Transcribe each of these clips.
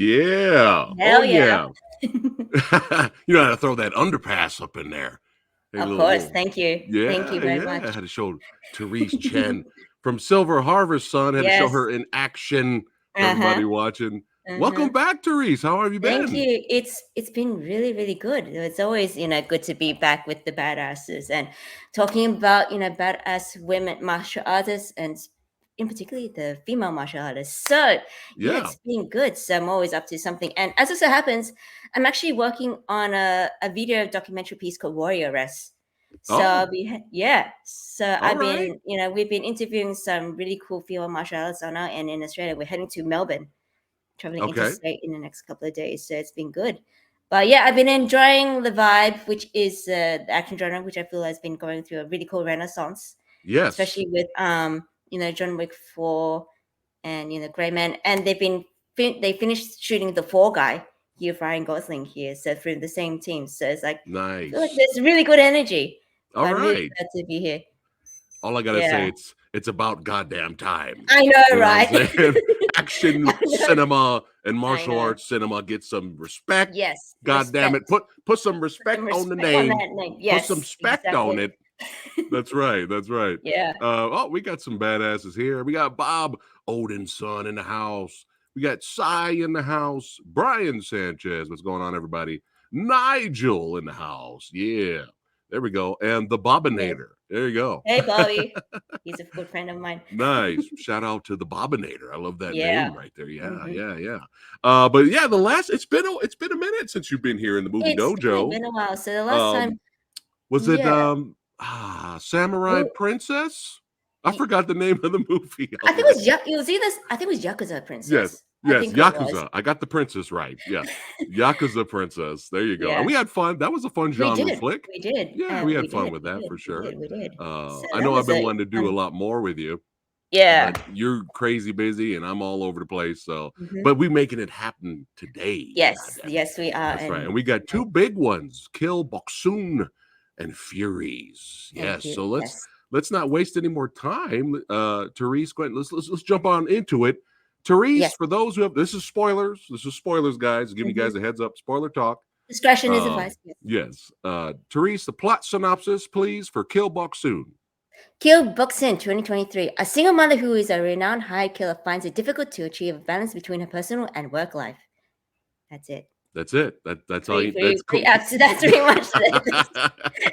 Yeah. Oh Hell yeah. yeah. You know how to throw that underpass up in there. Hey, Of course. little Thank you. Thank you yeah, very yeah. I much. had to show Therese Chen from Silver Harvest, son. Had to show Yes. her in action for everybody Uh-huh. watching. Uh-huh. Welcome back, Therese. How have you Thank been? you. It's been really, really good. It's always, good to be back with the badasses and talking about, badass women martial artists and in particularly the female martial artists. So yeah, Yeah. it's been good. So I'm always up to something. And as it so happens, I'm actually working on a video documentary piece called Warrior Rest. So Oh, yeah. So all right. we've been interviewing some really cool female martial artists on our end in Australia. We're heading to Melbourne, traveling Okay. interstate in the next couple of days. So it's been good. But yeah, I've been enjoying the vibe, which is the action genre, which I feel has been going through a really cool renaissance, Yes. especially with John Wick 4 and Grey Man, and they finished shooting the Fall Guy here, Ryan Gosling here, so through the same team. So it's like I feel like Nice. there's really good energy. All I'm really right. glad to be here. All I gotta say, Yeah, it's about goddamn time. I know, You know what right? I'm saying? Action I know. cinema and I martial know. arts cinema get some respect. Yes, God damn it. respect. Put some Put some respect on the respect on name. that name. Put some Yes, spect on exactly. it. That's right. That's right. Yeah. Oh, we got some badasses here. We got Bob Odin's son in the house. We got Cy in the house. Brian Sanchez. What's going on, everybody? Nigel in the house. Yeah. There we go. And the Yeah. Bobinator. There you go. Hey, Bobby. He's a good friend of mine. Nice. Shout out to the Bobinator. I love that Yeah. name right there. Yeah, Hmm. yeah, yeah. But yeah, it's been a minute since you've been here in the movie It's definitely dojo. been a while. So the last Um, time, was it yeah, Samurai we, Princess? I y- forgot the name of the movie I think it was already. it was either I think it was Yakuza Yes, Princess. I yes, think it was. Yakuza. I got the princess right. Yes, Yakuza Princess. There you go. And Yeah, we had fun. That was a fun we genre did. flick. We did. Yeah, we We had fun did. with We that did. for We sure. did. We did. So I that know I've was been a wanting to do a fun. lot more with you, Yeah. but you're crazy busy and I'm all over the place. So, Hmm. but we making it happen today. God Yes. damn it. Yes, we are. That's right. And we got two big ones, Kill BOKSOON and Furies. And Yes. few. So Yes. let's not waste any more time. Therese, go ahead. Let's jump on into it. Therese, Yes. for those who have this is spoilers. This is spoilers, guys. Give you Hmm. guys a heads up. Spoiler talk. Discretion is advised. Yes. Yes. Therese, the plot synopsis, please, for Kill BOKSOON. Kill BOKSOON 2023. A single mother who is a renowned high killer finds it difficult to achieve a balance between her personal and work life. That's it. That's it. That's all you. That's cool. That's pretty much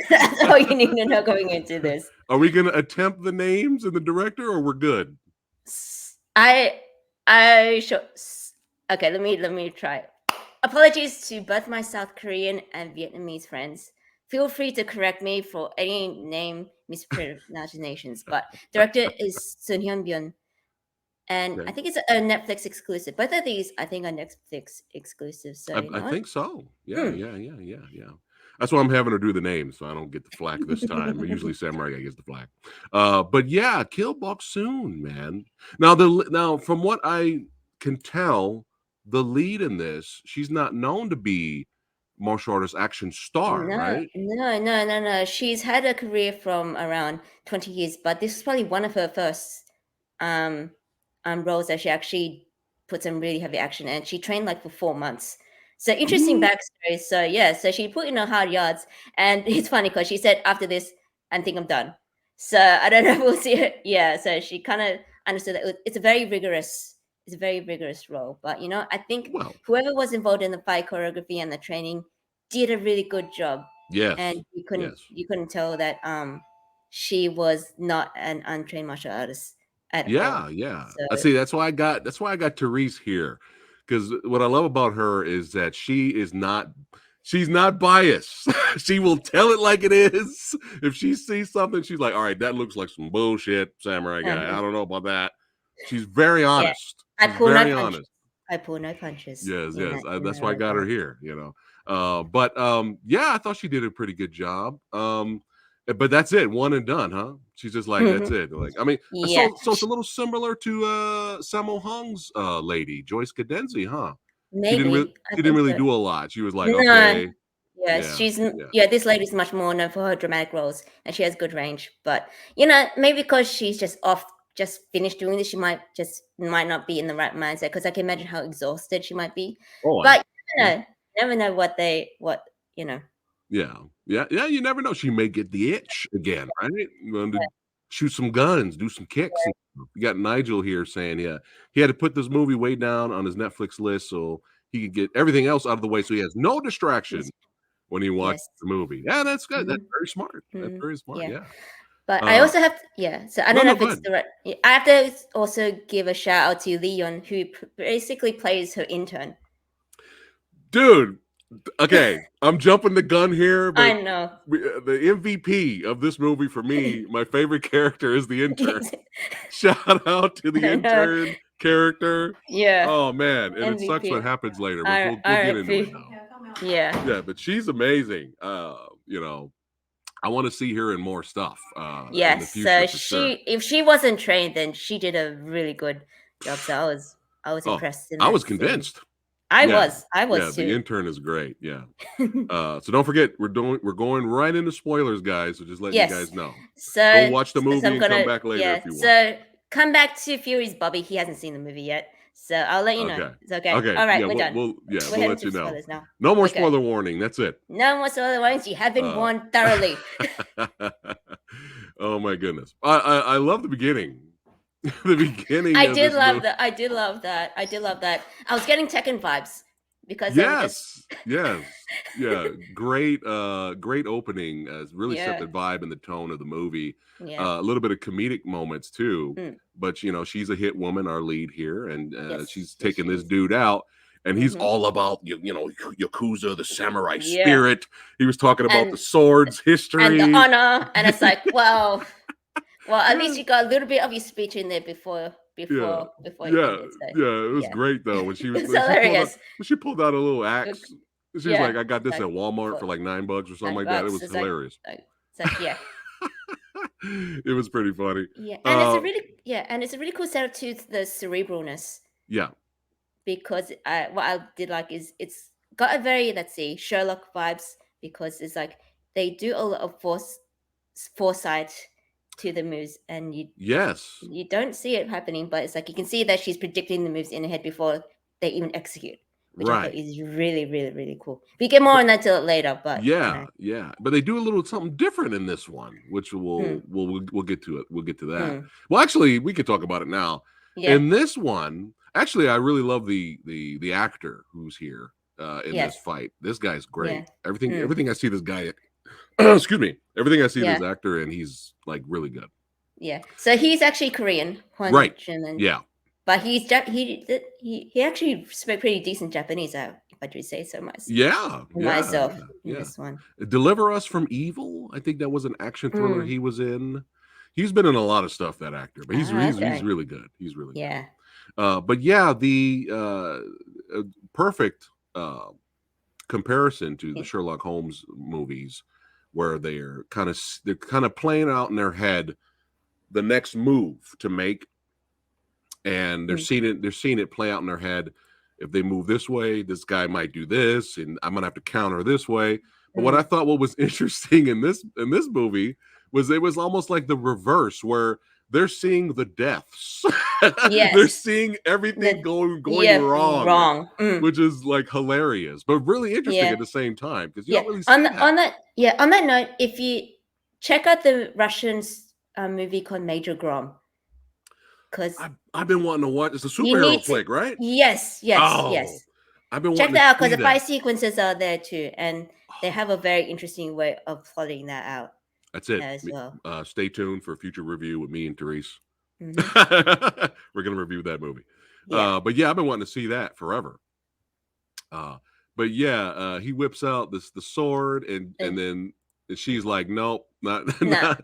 that's all you need to know going into this. Are we gonna attempt the names and the director, or we're good? I I show. Okay, let me try. Apologies to both my South Korean and Vietnamese friends. Feel free to correct me for any name mispronunciations. But director is Sun Hyun Byun, and I Okay. think it's a Netflix exclusive. Both of these, I think, are Netflix exclusive. So you I know what? think so. Yeah, Hmm. yeah, yeah, yeah, yeah. That's why I'm having to do the names, so I don't get the flack this time. Usually Samurai Guy gets the flack. But yeah, Kill BOKSOON, man. Now from what I can tell, the lead in this, she's not known to be martial artist action star, No, right? no, no, no, no. She's had a career from around 20 years, but this is probably one of her first um, roles that she actually put some really heavy action, and she trained like for 4 months. So interesting Ooh, backstory. So yeah, so she put in her hard yards, and it's funny because she said after this, I think I'm done. So I don't know if we'll see her. Yeah, so she kind of understood that it's a very rigorous role. But I think well, whoever was involved in the fight choreography and the training did a really good job, and yes, you couldn't yes. you couldn't tell that she was not an untrained martial artist at all. Yeah, yeah. So I see. That's why I got Therese here, because what I love about her is that she's not biased. She will tell it like it is. If she sees something, she's like, "All right, that looks like some bullshit, Samurai Guy. uh I don't know about that." She's very yeah, honest. I She's pull no very punches. honest. I pull no punches Yes, in yes. that in That's that why I got her regard. here. But yeah, I thought she did a pretty good job. But that's it, one and done, huh? She's just like that's Mhm. it. Like I mean, Yeah, so it's a little similar to Sammo Hung's lady, Joyce Cadenzi, huh? maybe I She didn't think really so. do a lot. She was like, No, okay, yeah, yeah, yeah, yeah. This lady's much more known for her dramatic roles, and she has good range. But maybe because she's just off just finished doing this, she might not be in the right mindset, because I can imagine how exhausted she might be. Oh, But you never know what you know. yeah. You never know. She may get the itch again, right? Going to shoot some guns, do some kicks. You got Nigel here saying, yeah, he had to put this movie way down on his Netflix list so he could get everything else out of the way, so he has no distraction when he watches Yes. the movie. Yeah, that's good. That's Mhm. very smart. That's Mhm. very smart. Yeah. Yeah. But I also have so I don't know No, if go it's ahead. the right. I have to also give a shout out to Leon, who basically plays her intern. Dude, okay, I'm jumping the gun here, but I know. the MVP of this movie for me, my favorite character is the intern. Shout out to the I know. intern character. Yeah. Oh man, and it sucks MVP. what happens later, but we'll get into it now. Yeah. Yeah, but she's amazing. You know, I want to see her in more stuff in the Yes. future So for sure. if she wasn't trained, then she did a really good job. So I was Oh, impressed in I that was scene. convinced. I Yeah, was the too. intern is great. Yeah. So don't forget, we're going right into spoilers, guys. So just letting you Yes. guys know. So Go watch the so movie I'm and come gonna back later if you want. So come back to Fury's Bobby. He hasn't seen the movie yet. So I'll let you know. Okay. It's okay. Okay. All right, Yeah, we're done. we'll We're we'll heading let to you know. spoilers now. No more We're good. spoiler warning. That's it. No more spoiler warnings. You have been warned thoroughly. Oh my goodness. I love the beginning. The beginning I of did this love movie. that. I did love that. I did love that. I was getting Tekken vibes because they were just Yes. Yeah. Great great opening. Really set yeah. the vibe and the tone of the movie. Yeah. A little bit of comedic moments too. Mm. But you know, she's a hit woman, our lead here, and Yes. she's Yes, taking she this is. dude out. And he's Mhm. all about you know Yakuza, the samurai Yeah. spirit. He was talking about the And swords and the history. honor, and it's like, well, at least you got a little bit of your speech in there before Yeah, it ended. So it was yeah, great though when she was it's when hilarious. she pulled out a little axe. She was Yeah, like, "I got it's this like at Walmart for for like $9 or something like that." It $9. was hilarious. It's like yeah, It was pretty funny. yeah, and Uh, it's a really cool setup to the cerebralness, yeah, because what I did like is it's got a very, let's see, Sherlock vibes, because it's like they do a lot of foresight to the moves, and yes, you don't see it happening, but it's like you can see that she's predicting the moves in her head before they even execute, which I thought right. is really, really, really cool. We get more But on that till later, but yeah, but they do a little something different in this one, which hmm, we'll get to it. We'll get to that. hmm, Well, actually, we could talk about it now. yeah, In this one, actually, I really love the actor who's here in this yes, fight. This guy's yeah, great. hmm, Everything I see this guy, excuse me, everything I see this yeah, actor in, he's like really good. yeah. So he's actually Korean, Right. Junman, Yeah. but he actually spoke pretty decent Japanese. If I do say so Yeah. myself in Yeah. this one. Deliver Us from Evil. I think that was an action thriller Mm. he was in. He's been in a lot of stuff, that actor, but he's Okay. really good. He's really good. Yeah. But yeah, the perfect comparison to the Sherlock Holmes movies, where they're kind of playing out in their head the next move to make, and they're seeing it play out in their head. If they move this way, this guy might do this, and I'm gonna have to counter this way. But what I thought what was interesting in this movie was it was almost like the reverse, where they're seeing the deaths. Yes. They're seeing everything going wrong, wrong. which is like hilarious, but really interesting at the same time, because you don't really see on that. on that note, if you check out the Russian movie called Major Grom, because I've been wanting to watch. It's a you superhero need to, flick, right? yes, Oh, I've been check wanting that out, to because see the fight that. sequences are there too, and they have a very interesting way of plotting that out. That's it. As well. Stay tuned for a future review with me and Therese. Mm-hmm. We're gonna review that movie. Yeah. But yeah, I've been wanting to see that forever. But yeah, he whips out the sword, and then she's like, "Nope, not. No,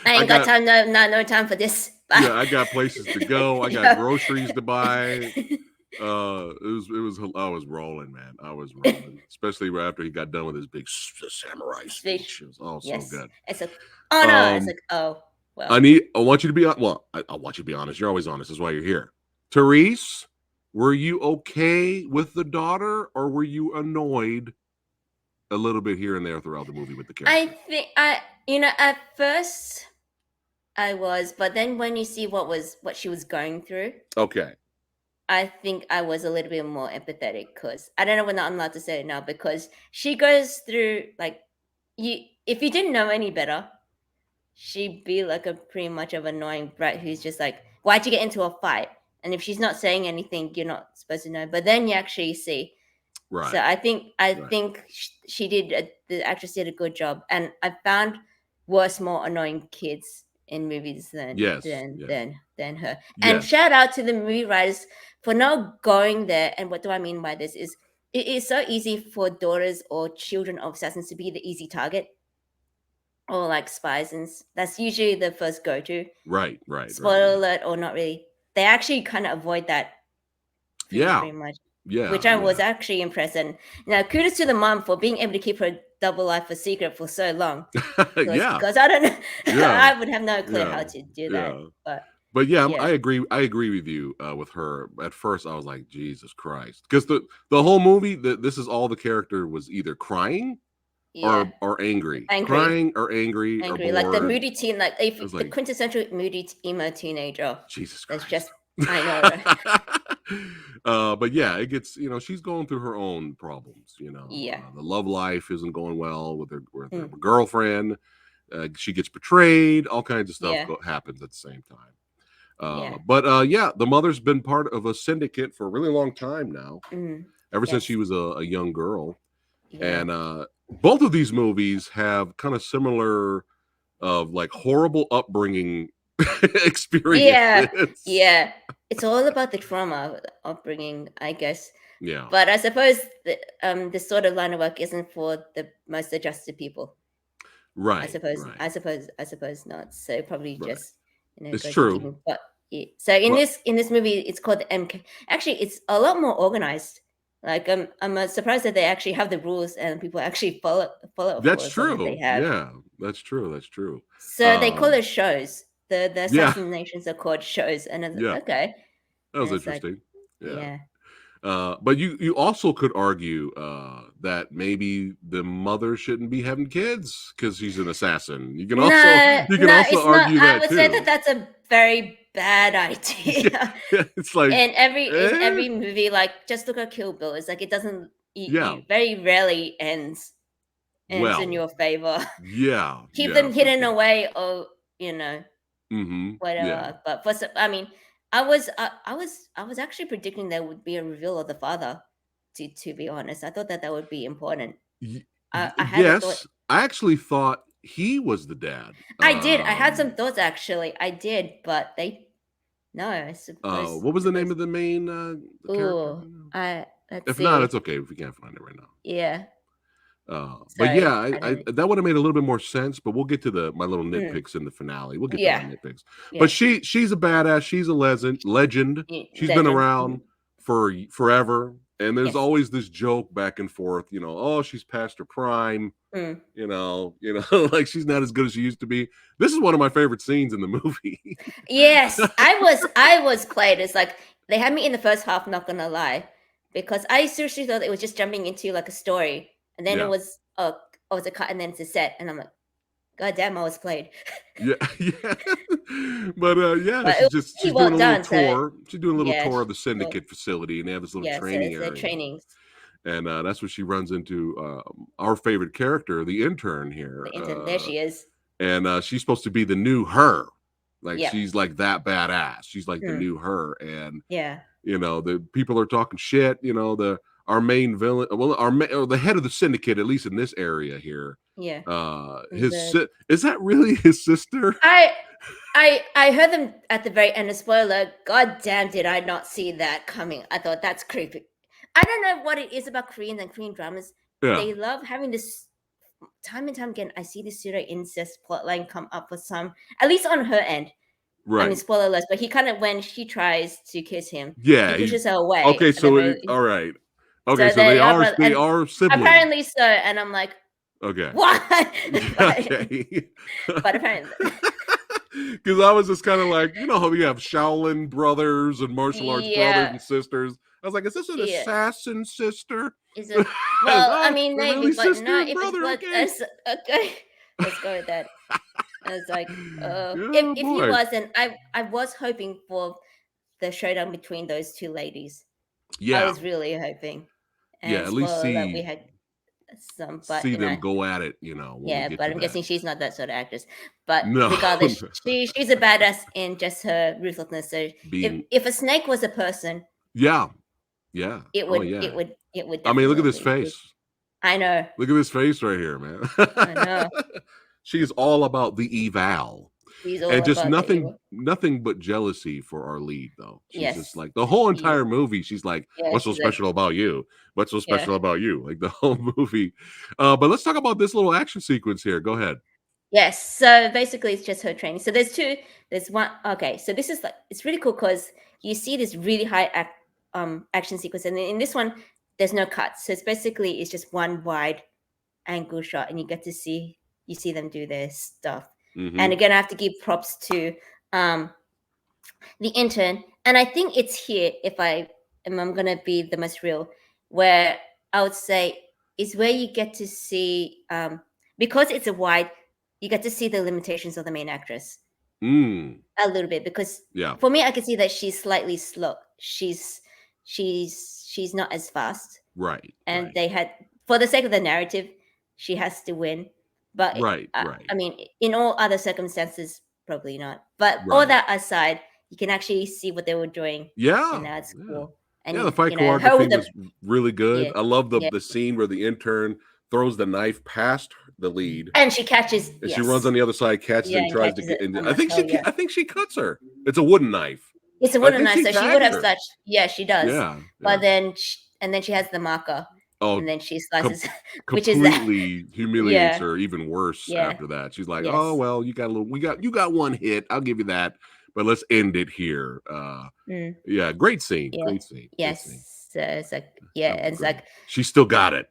I ain't got time. No time for this. Bye. Yeah, I got places to go. I got groceries to buy. It was. I was rolling, man. I was rolling, especially right after he got done with his big samurai speech. It was so good. It's like, oh no, it's like, oh well. I want you to be I want you to be honest. You're always honest. That's why you're here. Therese, were you okay with the daughter, or were you annoyed a little bit here and there throughout the movie with the character? I think at first I was, but then when you see what she was going through, Okay. I think I was a little bit more empathetic because I don't know when I'm allowed to say it now because she goes through like you if you didn't know any better, she'd be like a pretty much of annoying brat who's just like, why'd you get into a fight? And if she's not saying anything, you're not supposed to know. But then you actually see. So Right. I think she did the actress did a good job, and I found worse, more annoying kids in movies than Yes. than Yes. than than her. And Yes. shout out to the movie writers for not going there. And what do I mean by this is it is so easy for daughters or children of assassins to be the easy target or like spies, and that's usually the first go to. Right. Right. Right. Spoiler alert, or not really. They actually kind of avoid that Yeah. pretty much, Yeah. which I Yeah. was actually impressed. And now, kudos to the mom for being able to keep her double life a secret for so long. Yeah. Because I don't know, Yeah. I would have no clue Yeah. how to do that. Yeah. But But yeah, yeah, I agree. I agree with you with her. At first, I was like, Jesus Christ, because the whole movie, this is all the character was either crying yeah, or angry, angry, crying or angry or angry, like the bored. moody teen, like I was if the like, quintessential moody emo teenager. Jesus That's Christ. just I know, right? But yeah, it gets she's going through her own problems. Yeah. The love life isn't going well with her Mm, girlfriend. She gets betrayed. All kinds of stuff yeah, happens at the same time. yeah, But yeah, the mother's been part of a syndicate for a really long time now, mm, ever since she yes, was a young girl. yeah. And both of these movies have kind of similar of like horrible upbringing Yeah, experiences. yeah. It's all about the trauma upbringing, I guess. Yeah. But I suppose this sort of line of work isn't for the most adjusted people. I Right. suppose, Right. I suppose, I suppose not. So probably Right. just It's go to true. keeping. But yeah. So in But this movie, it's called the MK. Actually, it's a lot more organized. Like I'm surprised that they actually have the rules and people actually follow it for that's as long as they true. have. Yeah. That's true. That's true. So they call it shows. The Yeah. assassinations are called shows, and it's Yeah. okay. That And was it's like, interesting. Yeah. yeah. But you also could argue that maybe the mother shouldn't be having kids because she's an assassin. No, You can no, also it's not. argue I that would say that too. that's a very bad Yeah, idea. it's like, In eh, every movie, like just look at Kill Bill. It's like it doesn't. yeah. You very rarely ends in Well, your favor. yeah, Keep yeah, them for hidden sure. away, or you know Yeah, whatever. But I mean, I was actually predicting there would be a reveal of the father. To be honest, I thought that that would be important. I had a thought. yes. I actually thought he was the dad. I did. I had some thoughts actually. I did, but they no. What was the name Suppose. of the main character? Ooh, I let's If not, it's see. okay if we can't find it right now. Yeah. But yeah, Sorry, I I don't. that would have made a little bit more sense. But we'll get to my little Mm, nitpicks in the finale. We'll get to my yeah. nitpicks. But Yeah. she's a badass. She's a legend. She's been Legend. around for forever. And there's Yes. always this joke back and forth. Oh, she's past her prime. Mm. Like she's not as good as she used to be. This is one of my favorite scenes in the movie. Yes, I was played. It's like they had me in the first half. Not gonna lie, because I seriously thought it was just jumping into like a story, and then it Yeah. was it's a cut, and then it's a set, and I'm like, God damn, I was played. Yeah, yeah. But yeah, But it was she's really doing well a little done. So tour. She's doing a little yeah, tour of the well, syndicate facility, and they have this little yeah. So training it's the area. trainings, And that's where she runs into our favorite character, the intern the here. internet. There she is. And she's supposed to be the new her. Like Yep. she's like that badass. She's like the Mm. new her. And Yeah. the people are talking shit. Our main villain, well, or the head of the syndicate, at least in this area here. Yeah. Is that really his sister? I heard them at the very end of spoiler. God damn, did I not see that coming? I thought that's creepy. I don't know what it is about Koreans and Korean dramas. Yeah, They love having this time and time again. I see this pseudo incest plotline come up for some, at least on her end. I mean, right. spoiler alert, but he kind of when she tries to kiss him, he Yeah, pushes her away okay. at the So very. all right. Okay, So so they they are are brother, and siblings. apparently so. And I'm like, Okay. what? but, Okay. but apparently, Because I was just kind of like, how we have Shaolin brothers and martial arts brothers yeah, and sisters. I was like, is this an yeah. assassin sister? Is it? Well, I No, mean, they're maybe, really but sister no. and If it's brother. blood, Okay. okay, let's go with that. I was like, Oh if he boy. wasn't, I was hoping for the showdown between those two ladies. I Yeah. was really hoping. Yeah. And At least spoiler alert, we see had some, but see them go at it, when we yeah, get but to I'm that. guessing she's not that sort of actress. But No. regardless, she's a badass in just her ruthlessness. So Being if a snake was a person, yeah. Yeah. Oh yeah. it would I mean, look at this definitely. face. I know, Look at this face right here, man. I know. She's all about the eval. She's all And just about the nothing evil. nothing but jealousy for our lead, though. She's just Yes, like the whole she is. entire movie, she's like, Yeah, "What's so she's like, special about you? What's so yeah. special about you?" Like the whole movie. But let's talk about this little action sequence here. Go ahead. Yes. So basically, it's just her training. So there's two. There's one. Okay. So this is like it's really cool because you see this really action sequence, and in this one, there's no cuts. So it's just one wide angle shot, and you see them do their stuff. And Hmm. again, I have to give props to um the intern, and I think it's here. If I'm gonna be the most real, where I would say is where you get to see because it's a wide, you get to see the limitations of the main actress Mm. a little bit because Yeah. for me I can see that she's slightly slow. She's not as fast, Right. and Right. they had for the sake of the narrative, she has to win. But Right. Right. I mean, in all other circumstances, probably not. But all Right. that aside, you can actually see what they were doing, and Yeah. that's Yeah. cool. Yeah, the And fight her choreography with the was really good. yeah, I love the yeah, the scene where the intern throws the knife past the lead, and she catches and she runs yes, on the other side, catches it, yeah, and and tries to catches get it. into. I'm like, hell yeah, I think she cuts her. It's a wooden knife. it's a I wooden think knife, she so she would tags have her. such. Yeah, she does. Yeah, But yeah. then she has the marker, Oh, and then she com- slices, which is that. completely humiliates Yeah, her even worse yeah, after that. She's like, "Oh yes. well, you got one hit. I'll give you that, but let's end it here." Mm. Yeah, great scene, Yeah. great scene, great scene. Yes. So it's like yeah, That was and it's great. like She still got it.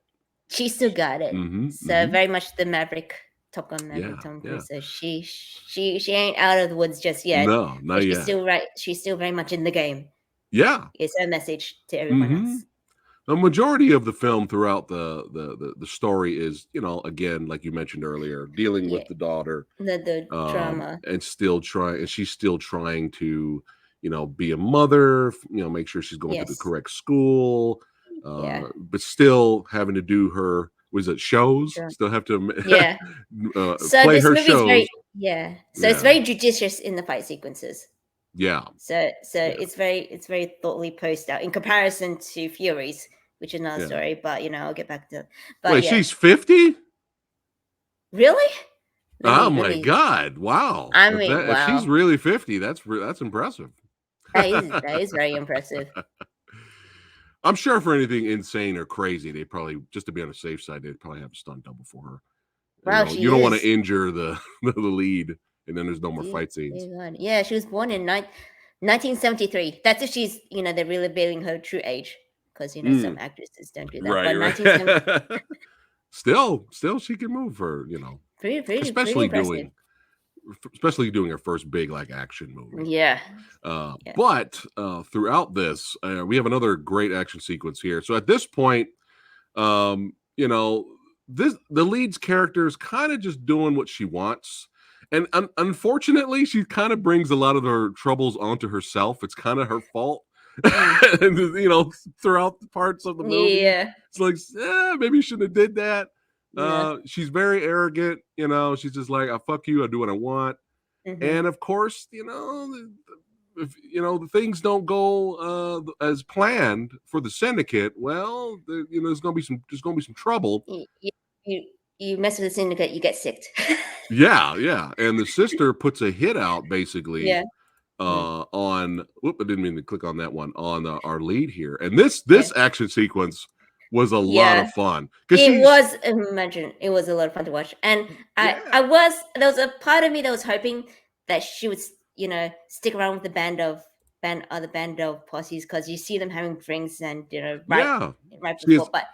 she still got it. Mm-hmm. So Mm-hmm. very much the Maverick, Top Gun Maverick, Yeah, Tom yeah. Cruise. So she ain't out of the woods just yet, No, not but she's yet. still right. She's still very much in the game. Yeah. It's her message to everyone Mm-hmm. else. The majority of the film throughout the story is, again, like you mentioned earlier, dealing Yeah, with the daughter, the drama. and she's still trying to, be a mother, make sure she's going to the Yes. correct school, Yeah. but still having to do her, was it shows? Sure. Still have to Yeah. So play this her movie is shows. very yeah. So it's Yeah, very judicious in the fight sequences. yeah, So yeah, it's very thoughtfully posted out in comparison to Furies, which is another yeah. story. But I'll get back to. But Wait, yeah, she's 50? really. Oh Let my me. god! Wow. I mean, If she's wow, really 50, that's impressive. that is very impressive. I'm sure for anything insane or crazy, they probably, just to be on the safe side, they'd probably have a stunt double for her. Wow, You she don't want to is. injure the lead, and then there's no more Dear, fight scenes. dear God. Yeah, she was born in 1973. That's if she's they're really revealing her true age because some Mm, actresses don't do that. right, But 1970, right. Still, she can move her. pretty Especially impressive. doing, especially doing her first big like action movie. Yeah, yeah, But throughout this, we have another great action sequence here. So at this point, um, you know, the lead's character is kind of just doing what she wants, and unfortunately, she kind of brings a lot of her troubles onto herself. It's kind of her fault, mm, and throughout the parts of the movie, yeah. it's like, maybe you shouldn't have did that. No. She's very arrogant. She's just like, I fuck you, I do what I want. Hmm. And of course, if the things don't go as planned for the syndicate, well, there's gonna be some trouble. You you mess with the syndicate, you get sick. Yeah, yeah. And the sister puts a hit out basically Yeah. Mm. on. Whoop! I didn't mean to click on that one on our lead here. And this Yeah. action sequence was a lot Yeah. of fun because It she's was imagine it was a lot of fun to watch. And I yeah, was there was a part of me that was hoping that she would, stick around with the band of posses because you see them having drinks and yeah. right She before. has But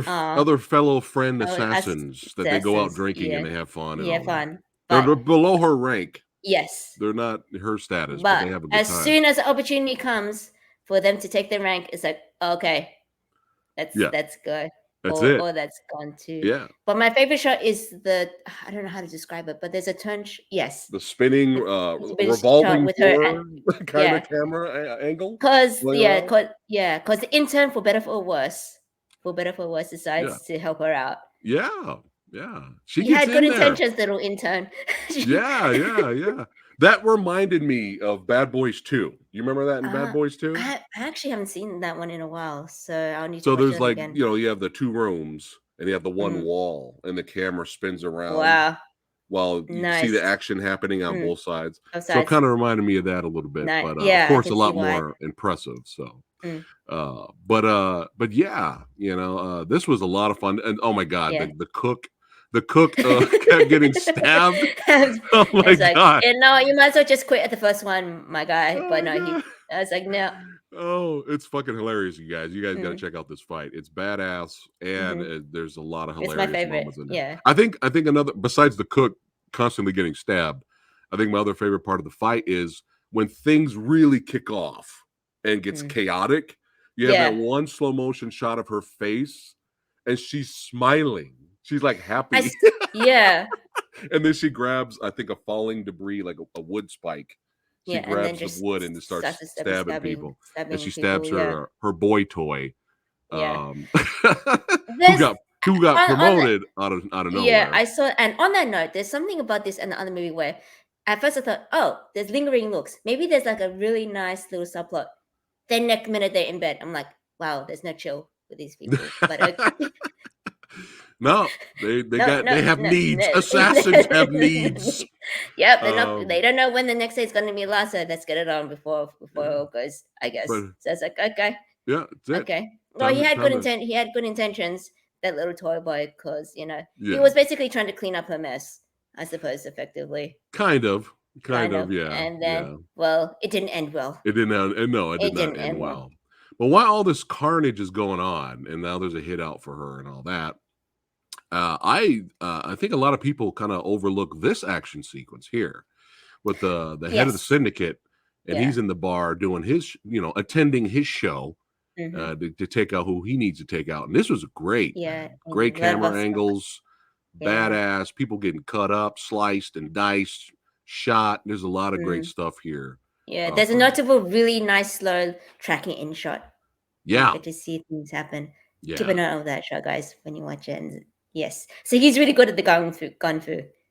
uh other fellow friend as assassins that they go out assassins, drinking and yeah. they have fun and Yeah, all that. fun. They're But below her rank. yes. They're not her status, but But they have a good as time. soon as the opportunity comes for them to take their rank, it's like, okay, Yeah. let's go. That's it. or that's gone too. Yeah. But my favorite shot is I don't know how to describe it, but there's a yes, The spinning, it's a bit shot revolving with her, and door kind yeah, of camera angle cause going yeah, around. cause the intern, for better for worse, Yeah. decides to help her out. Yeah. Yeah. She He gets had good in there. intentions, little intern. Yeah. Yeah. Yeah. That reminded me of Bad Boys 2. You remember that in Bad uh, Boys 2? I actually haven't seen that one in a while, so I'll need to So watch there's that like, again. you have the 2 rooms and you have the one Mm. wall and the camera spins around Wow, while you can see the nice. action happening on Mm. both sides. Both So it sides. kind of reminded me of that a little bit, Nice. but of Yeah, I course can a see lot why. more impressive. So Mm. but yeah, this was a lot of fun. And oh my god, Yeah. the cook kept getting stabbed. Oh my It's like, god. no, you might as well just quit at the first one, my guy. Oh But my no, god. I was like, no. Oh, it's fucking hilarious, you guys. You guys got to Mm, check out this fight. It's badass, and hmm there's a lot of It's my hilarious favorite. moments in there. Yeah. I think another besides the cook constantly getting stabbed. I think my other favorite part of the fight is when things really kick off and gets Mm. chaotic. You have that Yeah. one slow motion shot of her face, and she's smiling. She's like I, happy, s- yeah. and then she grabs, I think, a falling debris like a wood spike. She Yeah. And then grabs the just wood and just starts starts to stabbing people, and she stabbing stabs people. Yeah. her boy toy, Yeah. who There's, got on the, promoted out of yeah, nowhere. I saw, and on that note, there's something about this and the other movie where at first I thought, oh, there's lingering looks. Maybe there's like a really nice little subplot. Then next minute they're in bed. I'm like, wow, there's no chill with these people. But No, no, they no, have no, needs. no. Assassins have needs. Yep, they Um, don't know when the next day is gonna be last, so let's get it on before it yeah, all goes, I guess. but So it's like, okay, yeah, that's it. okay. Well, Time to he had good intentions, that little toy boy, because he yeah, was basically trying to clean up her mess, I suppose, effectively. kind of, Kind of. yeah, And then, yeah. well, it didn't end well. It didn't end, and no, it did It not didn't end end well. well. But while all this carnage is going on, and now there's a hit out for her and all that, I think a lot of people kind of overlook this action sequence here with the head of the Yes. syndicate, and Yeah. he's in the bar doing his, attending his show Mm-hmm. to take out who he needs to take out. And this was great, Yeah. man. Great And camera angles, yeah. badass people getting cut up, sliced, and diced, shot. There's a lot of great Mm. stuff here. Yeah. There's a From notable, really nice, slow tracking in shot. You yeah, get to see things happen. Keep a yeah, note of that shot, guys, when you watch it. And yes. So he's really good at the gun fu,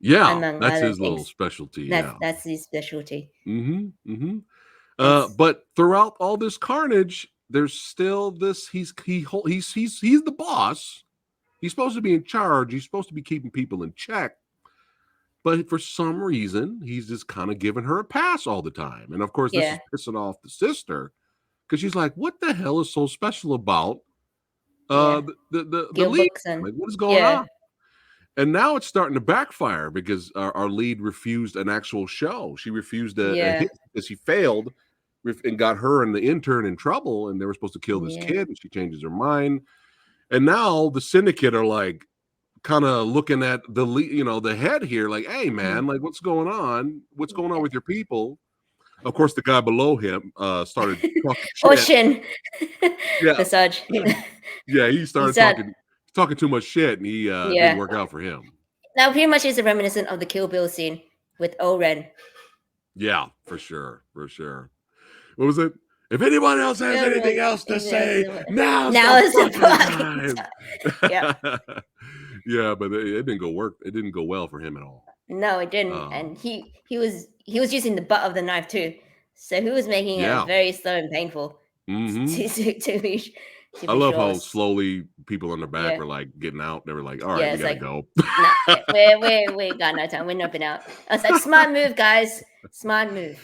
yeah. among That's other his little things. specialty. Yeah. That's his specialty. Mm-hmm. Mm-hmm. It's But throughout all this carnage, there's still this. He's the boss. He's supposed to be in charge. He's supposed to be keeping people in check. But for some reason, he's just kind of giving her a pass all the time. And of course, this is yeah. pissing off the sister because she's like, "What the hell is so special about Yeah. the Gil lead? Bookson. Like, what is going Yeah. on?" And now it's starting to backfire because our lead refused an actual show. She refused a Yeah. hit because she failed and got her and the intern in trouble. And they were supposed to kill this Yeah. kid, and she changes her mind. And now the syndicate are like kind of looking at the lead, the head here, like, "Hey, Mhm. man, like, what's going on? What's going on with your people?" Of course, the guy below him started talking shit. Ocean. Yeah, The Sarge. yeah, he He started said, talking too much shit, and he didn't yeah. work out for him. Now, pretty much is a reminiscent of the Kill Bill scene with Oren. Yeah, for sure, for sure. What was it? If anyone else has anything else to say, now's Now the is the fucking fucking time. Yeah. time. Yeah, but it didn't go work. It didn't go well for him at all. No, it didn't. Um, And he was using the butt of the knife too. So he was making it yeah. very slow and painful Mm-hmm. to I be love sure. how slowly people in the back Yeah. were like getting out. They were like, "All right, Yeah, we it's gotta like, go." no, we got no time. We're noping out. I was like, smart move, guys. Smart move.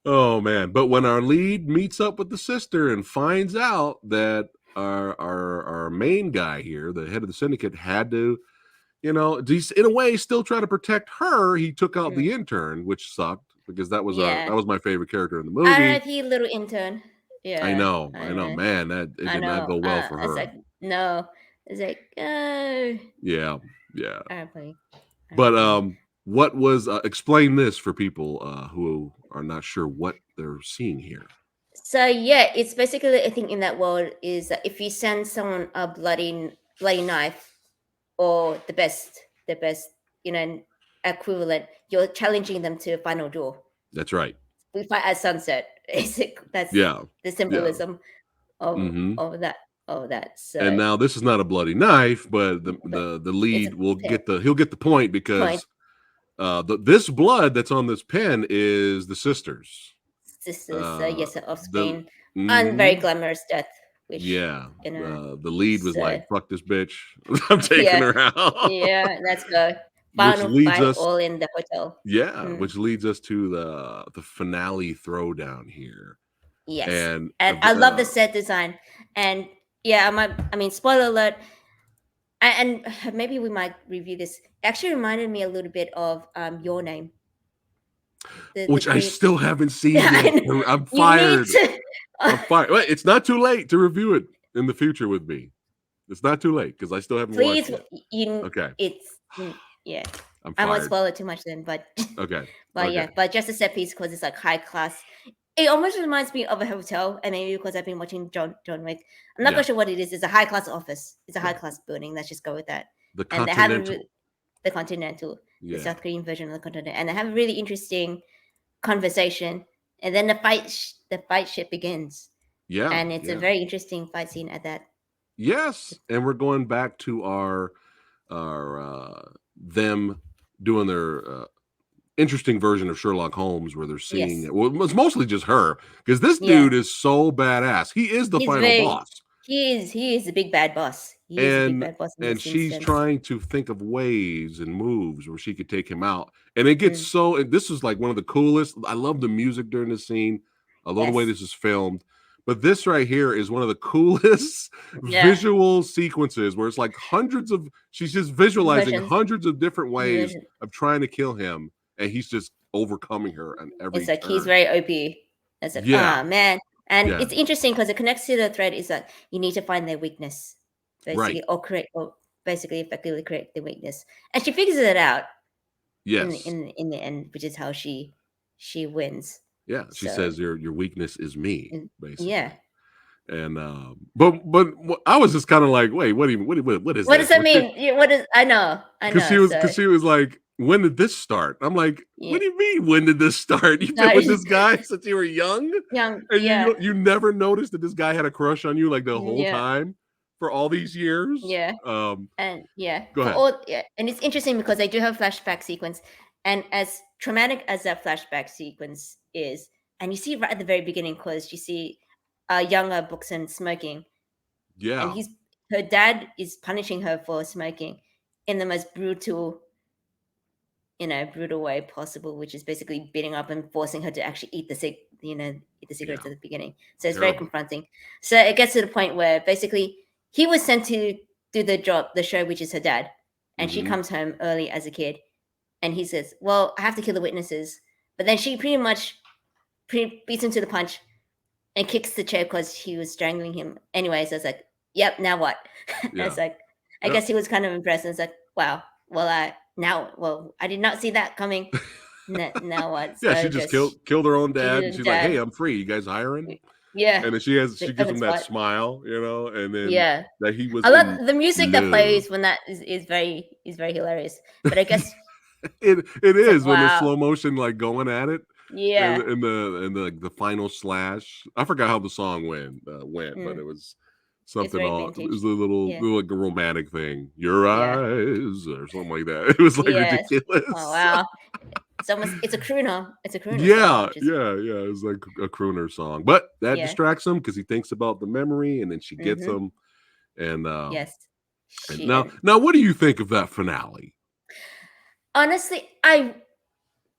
Oh man! But when our lead meets up with the sister and finds out that our main guy here, the head of the syndicate, had to, in a way, still try to protect her. He took out Mm. the intern, which sucked because that Yeah. was my favorite character in the movie. R.I.P. little intern. Yeah. I know, man. That it I did not know. go well for It's her. like, no. It's like, oh. Yeah, yeah. R.I.P. But R.I.P. what was explain this for people who are not sure what they're seeing here. So yeah, it's basically, I think, in that world is that if you send someone a bloody bloody knife or the best, equivalent, you're challenging them to a final duel. That's right. We fight at sunset. That's Yeah. the Yeah. symbolism of Hmm. of that of that. And So now this is not a bloody knife, but but the it's a lead will pen he'll get the point point. because this blood that's on this pen is the sisters. Sisters, Uh, yes, her the offspring, and very mhm. glamorous death, which Yeah, you know. the lead was So like, "Fuck this bitch, I'm taking yeah, her out," yeah, let's go. which Final leads fight us, all in the hotel. yeah, Mm, which leads us to the finale throwdown here, yes, and and I love the set design. And yeah, I mean, spoiler alert. And maybe we might review this. Actually, reminded me a little bit of Your Name, the which I Korean. still haven't seen yet. I'm You need fired. to. I'm fired. Wait, it's not too late to review it in the future with me. It's not too late because I still haven't watched Please, it. you. Okay, Yeah. I'm I won't fired. spoil it too much then, but Okay, but okay, yeah, but just a set piece because it's like high class. It almost reminds me of a hotel, and maybe because I've been watching John Wick, I'm not yeah, quite sure what it is. It's a high class office. It's a high yeah. class building. Let's just go with that. The And they have Continental. the Continental, the Yeah, South Korean version of the Continental, and they have a really interesting conversation. And then the fight ship begins, yeah, and it's a yeah. very interesting fight scene at that. Yes, and we're going back to our them doing their interesting version of Sherlock Holmes where they're Yes, seeing well, it's mostly just her because this yeah, dude is so badass. He is the he's final very boss. he is a big bad boss. He is a big and bad boss in and this she's instance. trying to think of ways and moves where she could take him out, and it gets Mm, so, and this is like one of the coolest. I love the music during the scene. I love the way yes, this is filmed, but this right here is one of the coolest yeah, visual sequences where it's like hundreds of, she's just visualizing versions. hundreds of different ways Version. of trying to kill him, and he's just overcoming her on It's every like he's turn. very OP. It's like Yeah, ah man, and yeah, it's interesting because it connects to the thread. Is that you need to find their weakness, right, basically, or basically effectively create the weakness, and she figures it out yes, in the end, which is how she wins. yeah. She So says your weakness is me, yeah, basically. And but I was just kind of like, wait, what is what does this? that mean? What is I Because know. So she was like, when did this start? I'm like, yeah, what do you mean, when did this start? You've been no, with this guy since you were young, young, and yeah, you never noticed that this guy had a crush on you like the whole yeah, time for all these years. yeah. And yeah, Go for ahead. all yeah, and it's interesting because they do have flashback sequence, and as traumatic as that flashback sequence is, and you see right at the very beginning because you see a younger Bookson smoking, and Yeah, he's her dad is punishing her for smoking in the most brutal, brutal way possible, which is basically beating up and forcing her to actually eat the yeah, cigarettes at the beginning. So it's very terrible. confronting. So it gets to the point where basically he was sent to do the show, which is her dad, and she Hmm. comes home early as a kid, and he says, "Well, I have to kill the witnesses," but then she pretty much beats him to the punch and kicks the chair because he was strangling him. Anyways, I was like, "Yep, now what?" Yeah, It's like, I yeah, guess he was kind of impressed. And it's like, "Wow, well, I did not see that coming. Now what?" yeah. She So just just killed her own she dad, and did she's like, hey, dad. I'm free. You guys hiring? Yeah, And then she on gives the him that spot. smile, and then Yeah, that he was I love in the music that love. plays when that is very hilarious. But I guess It it's like is when the wow, slow motion like going at it, yeah, and the final slash. I forgot how the song went, but mm, it was it's something very all. It vintage. was a Yeah, like a romantic thing. Your yeah, eyes or something like that. It was like yes. Oh ridiculous. wow, it's a crooner. It's a crooner song, Yeah, which is yeah, yeah. It was like a crooner song, but that yeah. distracts him because he thinks about the memory, and then she gets Mm-hmm. him. And Yes, and she and now, what do you think of that finale? honestly, I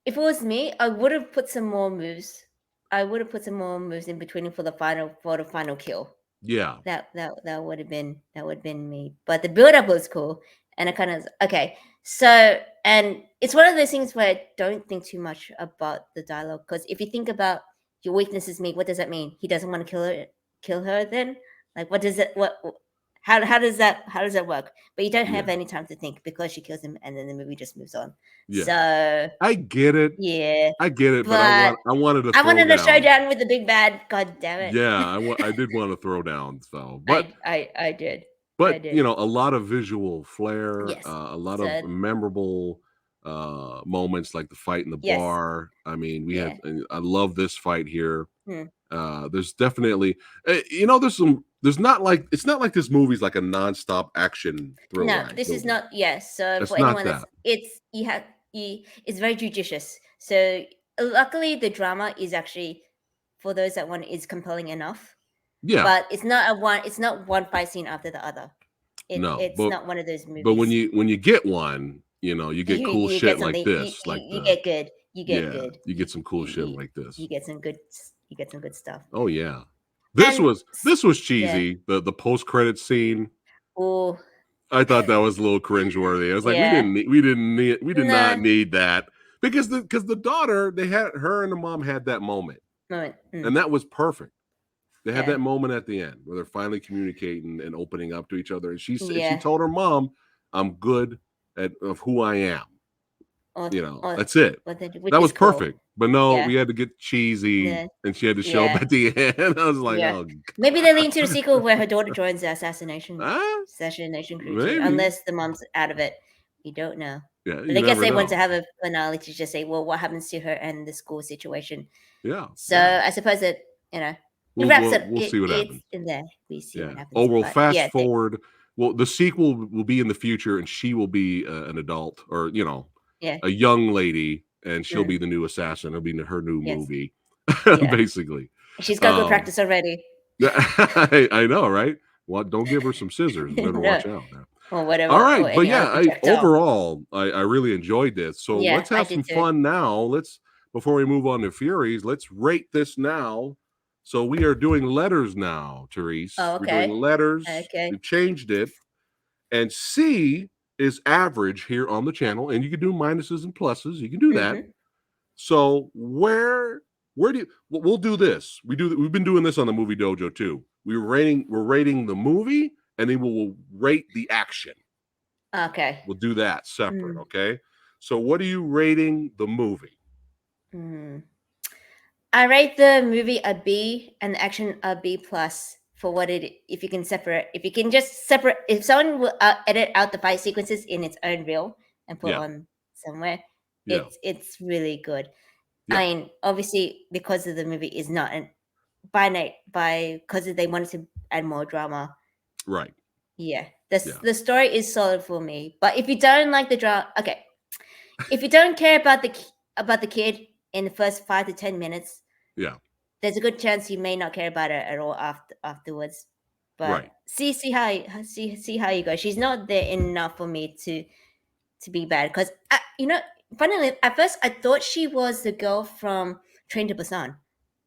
if it was me, I would have put some more moves. I would have put some more moves in between for the final kill. Yeah, That would have been me. But the build up was cool, and I kind of okay. So and it's one of those things where I don't think too much about the dialogue because if you think about your weakness is me, what does that mean? He doesn't want to kill her. Then like what does it what? How does that work? But you don't have yeah, any time to think because she kills him, and then the movie just moves on. yeah. So I get it. yeah, I get it, but but I wanted to I throw wanted a down. showdown with the big bad. God damn it! Yeah, I did want to throw down, so but I did. But, I you did. know, a lot of visual flair, Yes. a lot of So memorable, moments like the fight in the yes. bar. I mean, we had Yeah. and I love this fight here. Hmm. There's definitely you know, there's not like it's not like this movie's like a nonstop action No, thriller this is movie. not. Yes. So It's for not anyone that's, that. it's you have you. It's very judicious. So luckily, the drama is actually, for those that want, is compelling enough. Yeah, But it's not a one. It's not one fight scene after the other. no, It's not one of those but movies. when you get one, you know, you get cool You get shit like something. this, like You the get good. You get yeah, good. you get some cool shit You, like this. you get some good. You get some good stuff. Oh yeah. And This was yeah. cheesy. The post credit scene. Oh I thought that was a little cringeworthy. I was like, yeah. we did not No need that because the daughter they had her and the mom had that moment moment. and that was perfect. They had Yeah. that moment at the end where they're finally communicating and opening up to each other, and she Yeah. told her mom, "I'm good at of who I am." You know, Or that's it. which That is was cool. perfect. But no, Yeah. we had to get cheesy, Yeah. and she had to show up Yeah. at the end. I was like, Yeah. oh, Maybe they lean to the sequel where her daughter joins the ah, assassination crew too, maybe. unless the mom's out of it. We don't know. Yeah, But you I guess never they want to know. have a finale to just say, well, what happens to her and the school situation. Yeah, So yeah. I suppose that, it wraps up. We'll see what It's happens. in there. We see Yeah. what happens. Oh, we'll But fast yeah, forward. Well, the sequel will be in the future, and she will be an adult, or you know, yeah, a young lady, and she'll mm, be the new assassin. It'll be her new yes, movie, yeah. basically. She's got good Um, practice already. I know, right? Well, don't give her some scissors. You better No, watch out now. or All whatever, or right, but any yeah, other I projectile. overall I really enjoyed this. So Yeah, let's I have did some too. fun now. Let's before we move on to Furies, let's rate this now. So we are doing letters now, Oh, Therese. We're doing okay, letters. okay. We've changed it, and C is average here on the channel, and you can do minuses and pluses. You can do that. Mm-hmm. So where do you, we'll do this? We've been doing this on the movie dojo too. We're rating the movie, and then we'll rate the action. Okay. We'll do that separate, Mm. okay? So what are you rating the movie? Mm. I rate the movie a B and the action a B plus for what it. If you can separate, if you can just separate, if someone will edit out the fight sequences in its own reel and put Yeah, on somewhere, yeah, it's really good. yeah, I mean, obviously, because of the movie is not an by night by because they wanted to add more drama. right, Yeah, yeah, the story is solid for me. But if you don't like the drama, okay, if you don't care about about the kid in the first 5 to 10 minutes, yeah, there's a good chance you may not care about her at all afterwards. But right. see how you go. She's not there enough for me to be bad because funnily at first I thought she was the girl from Train to Busan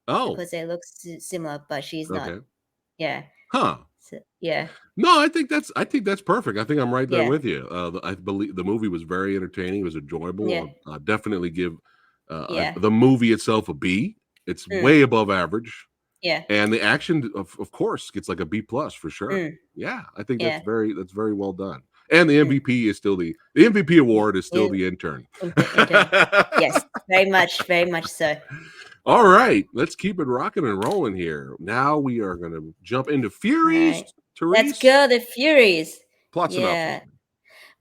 Oh, because they look similar, but she's not. okay. Yeah. Huh. So, yeah. No, I think that's perfect. I think I'm right there Yeah. with you. I believe the movie was very entertaining. It was Yeah. enjoyable. I'll definitely give Yeah. the movie itself a B. It's Mm, way above average, yeah. and the action, of course, gets like a B plus for sure. Mm, Yeah, I think yeah. that's very well done. And the Mm, MVP is still the MVP mm. award is still Yeah. the intern. Intern. Yes. Very much so. All right, let's keep it rocking and rolling here. Now we are going to jump into All Furies. right. Let's Therese, go. The Furies. plot synopsis. Yeah.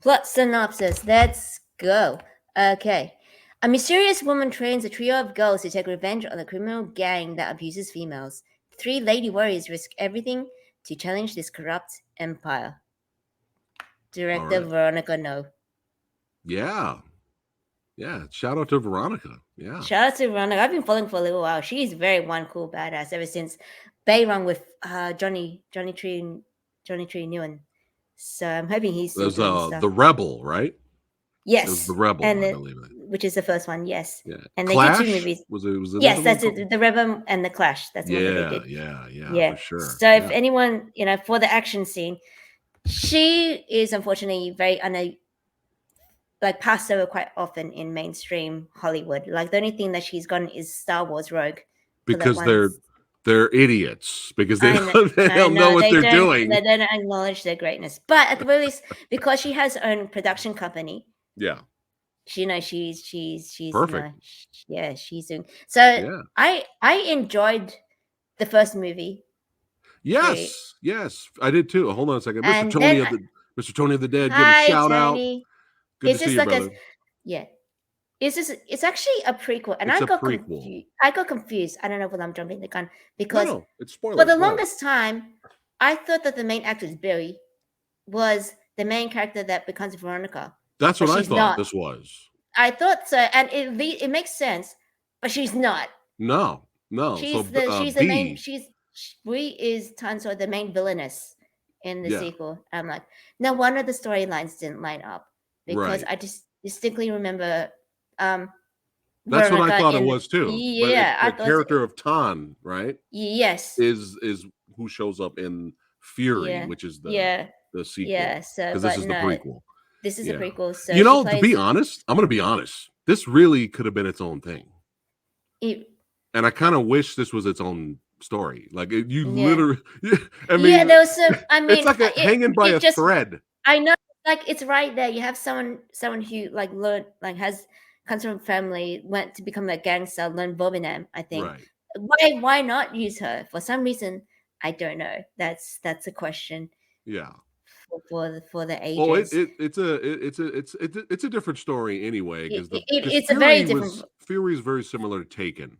Plot synopsis. Let's go. Okay. A mysterious woman trains a trio of girls to take revenge on a criminal gang that abuses females. Three lady warriors risk everything to challenge this corrupt empire. All Director right. Veronica No. Yeah. Yeah. Shout out to Veronica. Yeah. Shout out to Veronica. I've been following for a little while. She's very one cool badass ever since Bayrung with Johnny Tree Nguyen. So I'm hoping he's still There's doing stuff. the Rebel, right? It was the Yes, Rebel, and I believe. which is the first one. Yes, Yeah. and they did two Clash movies. was Yes, another one that's called. it. The Rebel and the Clash. That's the one that they Yeah, did. yeah, yeah, Yeah. for sure. So if Yeah. anyone, for the action scene, she is unfortunately very like passed over quite often in mainstream Hollywood. Like the only thing that she's gotten is Star Wars Rogue for that Because once. they're idiots because I know, they I don't know know what they're they doing. don't acknowledge their greatness. But at the very least, because she has her own production company, Yeah. she she's Perfect. yeah, she's doing. So Yeah. I enjoyed the first movie. Fury. Yes, I did too. Hold on a second, And then Mr. Tony of the Dead. Give a hi shout out. Tony. Good to It's see just you, like a brother. yeah. It's actually a prequel, and It's I a got prequel. confused. I got confused. I don't know whether I'm jumping the gun because No, it's for spoilers. the Go ahead. longest time, I thought that the main actress Billy was the main character that becomes Veronica, That's but what I she's thought not. this was. I thought so, and it makes sense, but she's not. No. So She's the main B, she is Tanso, the main villainess in the yeah, sequel. I'm like, no wonder the storylines didn't line up because right. I just distinctly remember um That's what I Veronica thought it in was too. But it's yeah, I the thought character of Tan, right? yes. Is who shows up in Fury, Yeah. which is Yeah. the sequel, Yeah. So because this but is the no, prequel. this is a Yeah. prequel. So You she know, to be plays honest, I'm gonna be honest. This really could have been its own thing. it, And I kind of wish this was its own story. Like you yeah. literally, I Yeah, mean, there was some I it's mean like a hanging by a it just thread. I know, like it's right there. You have someone who like learned like has comes from family, went to become a gangster, learned Bobinam, I think. Right. Why not use her? For some reason, I don't know. That's a question Yeah. for the Oh, ages. it's a different story anyway, because because It's a very different Fury is very similar to Taken,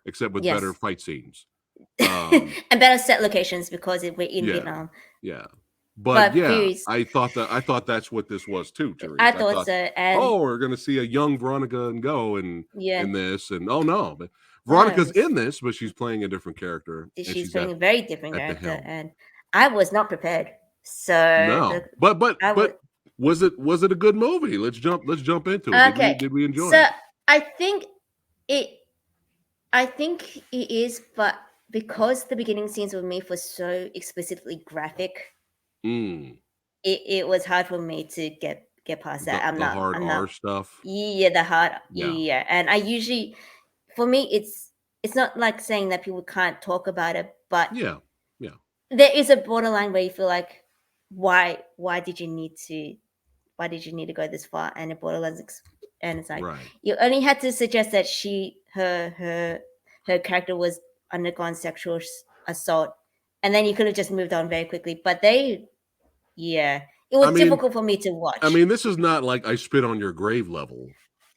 except with better yes. fight scenes. Um, And better set locations because we're in yeah, Vietnam. yeah. But But yeah, Furies, I thought that's what this was too, I Therese. I thought thought, so. And oh, we're gonna see a young Veronica and go yeah, in this, and oh no, but no, Veronica's in this, but she's playing a different character, and she's she's playing a very different at the character, helm. and I was not prepared. So No, I would was it a good movie? Let's jump into it. okay. Did we enjoy So it? I think it I think it is, but because the beginning scenes with me were so explicitly graphic, Mm, it was hard for me to get past that. the hard I'm R not stuff. yeah, the hard Yeah, yeah. And I usually for me it's not like saying that people can't talk about it, but yeah, yeah. there is a borderline where you feel like why did you need to go this far? And it borderlines and it's like Right. you only had to suggest that her character was undergone sexual assault, and then you could have just moved on very quickly. But yeah, it I was mean, difficult for me to I watch. mean, this is not like I spit on your grave level,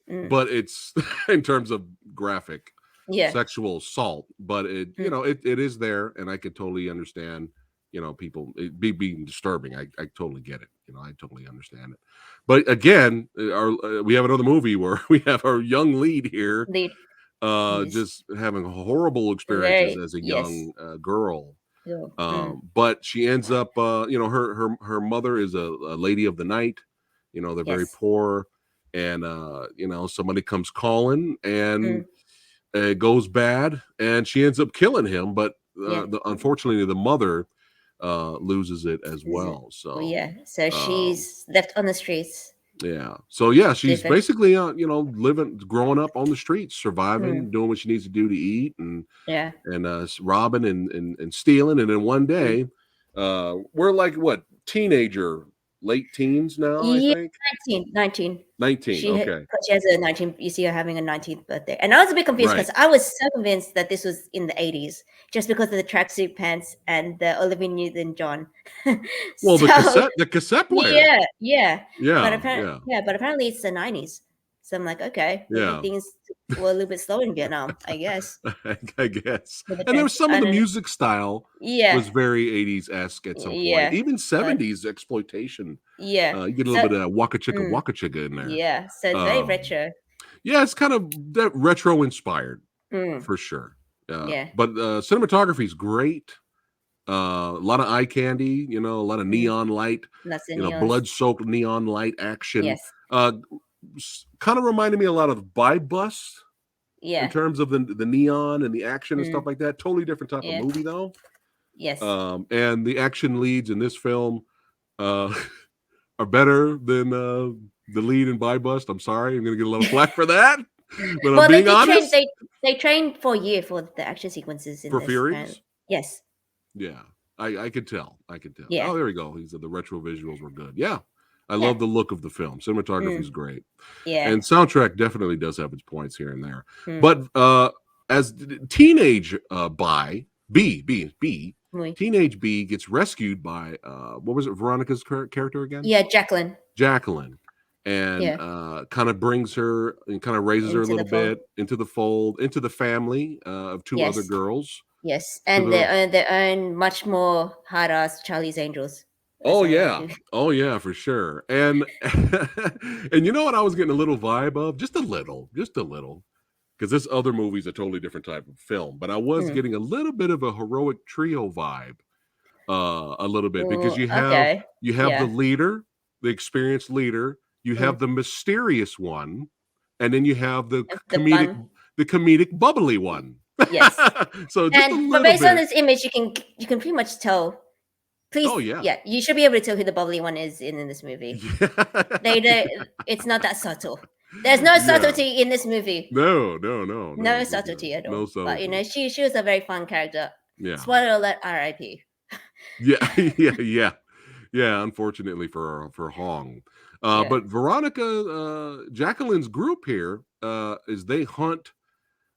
Mm, but it's in terms of graphic yeah. sexual assault. But it, Mm, it is there, and I could totally understand. People being disturbing. I totally get it. I totally understand it. But again, we have another movie where we have our young lead here, lead who's just having horrible experiences very as a yes. young girl. Mm, But she ends up, her mother is a lady of the night. They're very yes. poor, and somebody comes calling, and Mm, it goes bad, and she ends up killing him. But yeah. unfortunately, the mother loses it as Is it? well. Well, So yeah. So um, she's left on the streets. yeah, so yeah, To she's basically growing up on the streets, mm, surviving, doing what she needs to do to eat, and yeah. robbing and stealing. And then one Mm. day, we're like, what, teenager, late teens now, I Yeah, think. 19. 19. Okay. She has a 19. You see her having a 19th birthday, and I was a bit confused Right. because I was so convinced that this was in the 80s, just because of the tracksuit pants and the Olivia Newton-John. Well, So the cassette player. yeah, yeah, Yeah. Yeah. but apparently it's the 90s. So I'm like, okay, maybe Yeah. things were a little bit slow in Vietnam, I guess. I guess. With the And there was tracks, some of I the don't know. music style Yeah, was very 80s-esque at some point, yeah, even but 70s exploitation. yeah. You get a So little bit of Waka Chicka mm, Waka Chicka in there. yeah, so it's very Um, retro. yeah, it's kind of that retro inspired Mm, for sure. yeah. But cinematography is great. A lot of eye candy, a lot of Mm. neon light, Lots of neons. blood soaked neon light action. Yes. Uh, Kind of reminded me a lot of Buy Bus in Yeah. terms of the neon and the action and stuff Mm. like that. Totally different type of Yeah. movie though. Yes. And the action leads in this film uh, are better than the lead in Buy Bust. I'm sorry, I'm gonna get a little flack for that, but I'm Well, they being did train. honest. They trained for a year for the action sequences in For this. Apparently. Furies, Yes. yeah, I could tell. I could tell. Yeah. Oh, there we go. He said the retro visuals were good. Yeah, I Yeah. love the look of the film. Cinematography is Mm. great, Yeah. and soundtrack definitely does have its points here and there. Mm. But as teenage by B, Muy. teenage B gets rescued by what was it? Veronica's character again? Yeah, Jacqueline. Jacqueline, and kind of brings her and kind of raises her a Into little the fold. bit into the fold, into the family of two other Yes. girls. Yes, To and the they earn much more hard ass Charlie's Angels. That's oh all they yeah, do. oh yeah, for sure. And and you know what I was getting a little vibe of, just a little, because this other movie's a totally different type of film, but I was Mm. getting a little bit of a heroic trio vibe, a little bit, because Ooh, you okay. have the leader, the experienced leader, you Mm. have the mysterious one, and then you have the The fun. comedic bubbly one. Yes. So just a And but little based on bit. this image, you can pretty much tell. Please, Oh yeah. yeah, you should be able to tell who the bubbly one is in this movie. Yeah. It's not that subtle. There's no Yeah. subtlety in this movie. No, No there's subtlety at no all. But subtlety. she was a very fun character. Yeah. Spoiler alert, R.I.P. Yeah, yeah. Unfortunately for Hong, Yeah. but Veronica, Jacqueline's group here is they hunt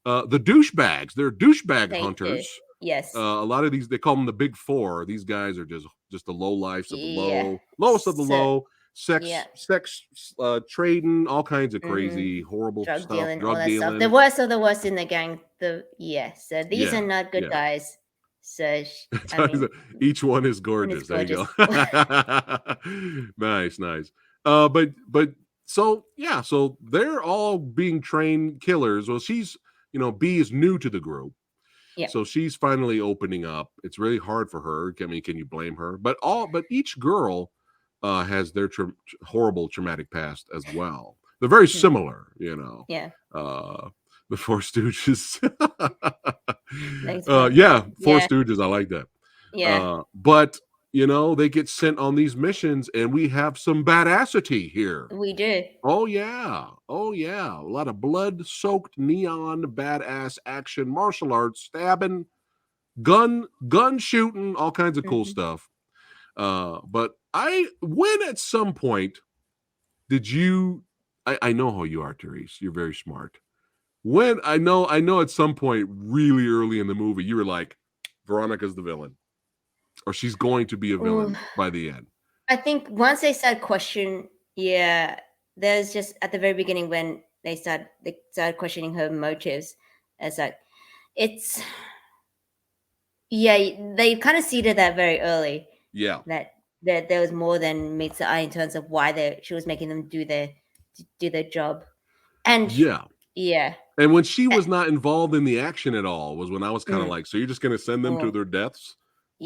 the douchebags. They're douchebag They do. hunters. Yes. A lot of these, they call them the Big Four. These guys are just the low lives of the Yeah. lowest of the So, low. yeah. Sex trading, all kinds of Mhm. crazy, horrible Drug stuff. dealing, all Drug that stuff. dealing. The worst of the worst in the gang. So these Yeah, are not good yeah. guys. So I mean, Each one is one is gorgeous. There you gorgeous. go. Nice. But so yeah, so they're all being trained killers. Well, she's B is new to the group. Yeah. So she's finally opening up. It's really hard for her. I mean, can you blame her? But each girl has their horrible traumatic past as well. They're very similar, Yeah. The Four Stooges. Thanks, Yeah, Four yeah. Stooges. I like that. Yeah. But they get sent on these missions, and we have some badassity here. We do. Oh yeah, a lot of blood-soaked neon badass action, martial arts, stabbing, gun shooting, all kinds of cool stuff. But when at some point did you? I know how you are, Therese. You're very smart. When I know at some point, really early in the movie, you were like, Veronica's the villain, or she's going to be a villain by the end. I think once they start questioning, there's just at the very beginning when they start questioning her motives. It's like they kind of seeded that very early. Yeah, that there was more than meets the eye in terms of why she was making them do their job, and yeah. And when she was not involved in the action at all was when I was kind of like, so you're just going to send them to their deaths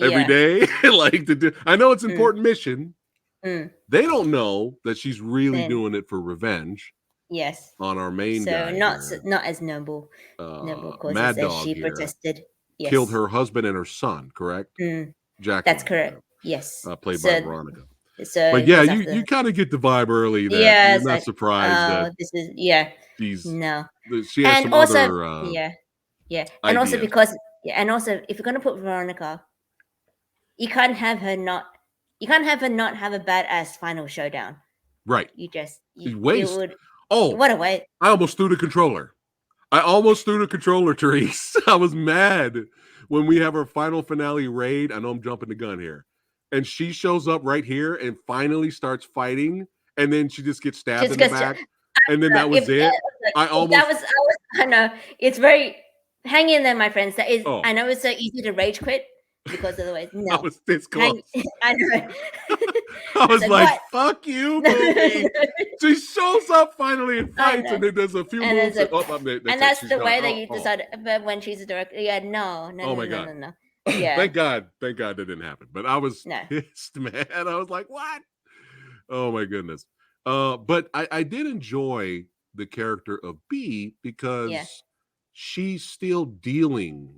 every day? Like I know it's an important mission. They don't know that she's really doing it for revenge. Yes. On our main guy not as noble causes Mad as Dog she here protested. Yes. Killed her husband and her son, correct? Jacqueline. That's correct. Yes. Played by Veronica. So, but yeah, you kind of get the vibe early that you're not surprised that this is she has some other and also because if you're gonna put Veronica, you can't have her not have a badass final showdown. Right. Waste. What a waste. I almost threw the controller. Therese. I was mad when we have our final finale raid. I know I'm jumping the gun here. And she shows up right here and finally starts fighting. And then she just gets stabbed in the back. And then that was it. I know. It's very, hang in there, my friends. I know it's so easy to rage quit because otherwise, no. I was this close. I know. I was like, fuck you, movie. She shows up finally and fights, and then there's a few moves. And that's the way that you decide. But when she's a director, no. Oh my God. No. Yeah. Thank God that didn't happen. But I was pissed, man. I was like, what? Oh my goodness. But I did enjoy the character of B because she's still dealing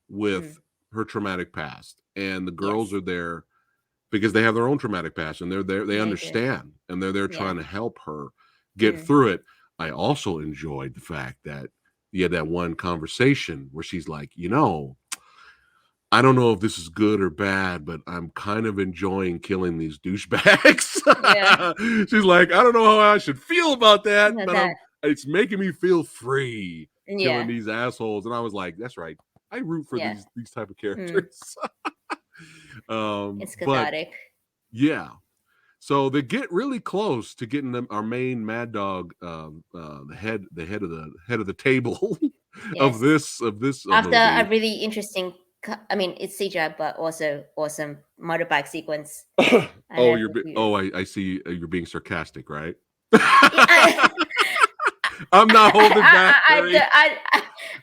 with her traumatic past, and the girls are there because they have their own traumatic past, and they're there. They understand, and they're there trying to help her get through it. I also enjoyed the fact that you had that one conversation where she's like, I don't know if this is good or bad, but I'm kind of enjoying killing these douchebags. She's like, I don't know how I should feel about that, but it's making me feel free killing these assholes. And I was like, that's right. I root for Yeah. these type of Mm. characters. It's But cathartic. yeah, so they get really close to getting them our main Mad Dog, the head of the table of Yes. this After a movie. really interesting, I mean, it's CGI, but also awesome motorbike sequence. I don't Oh, know if you. I see. You're being sarcastic, right? Yeah, I'm not holding back, I, Terry.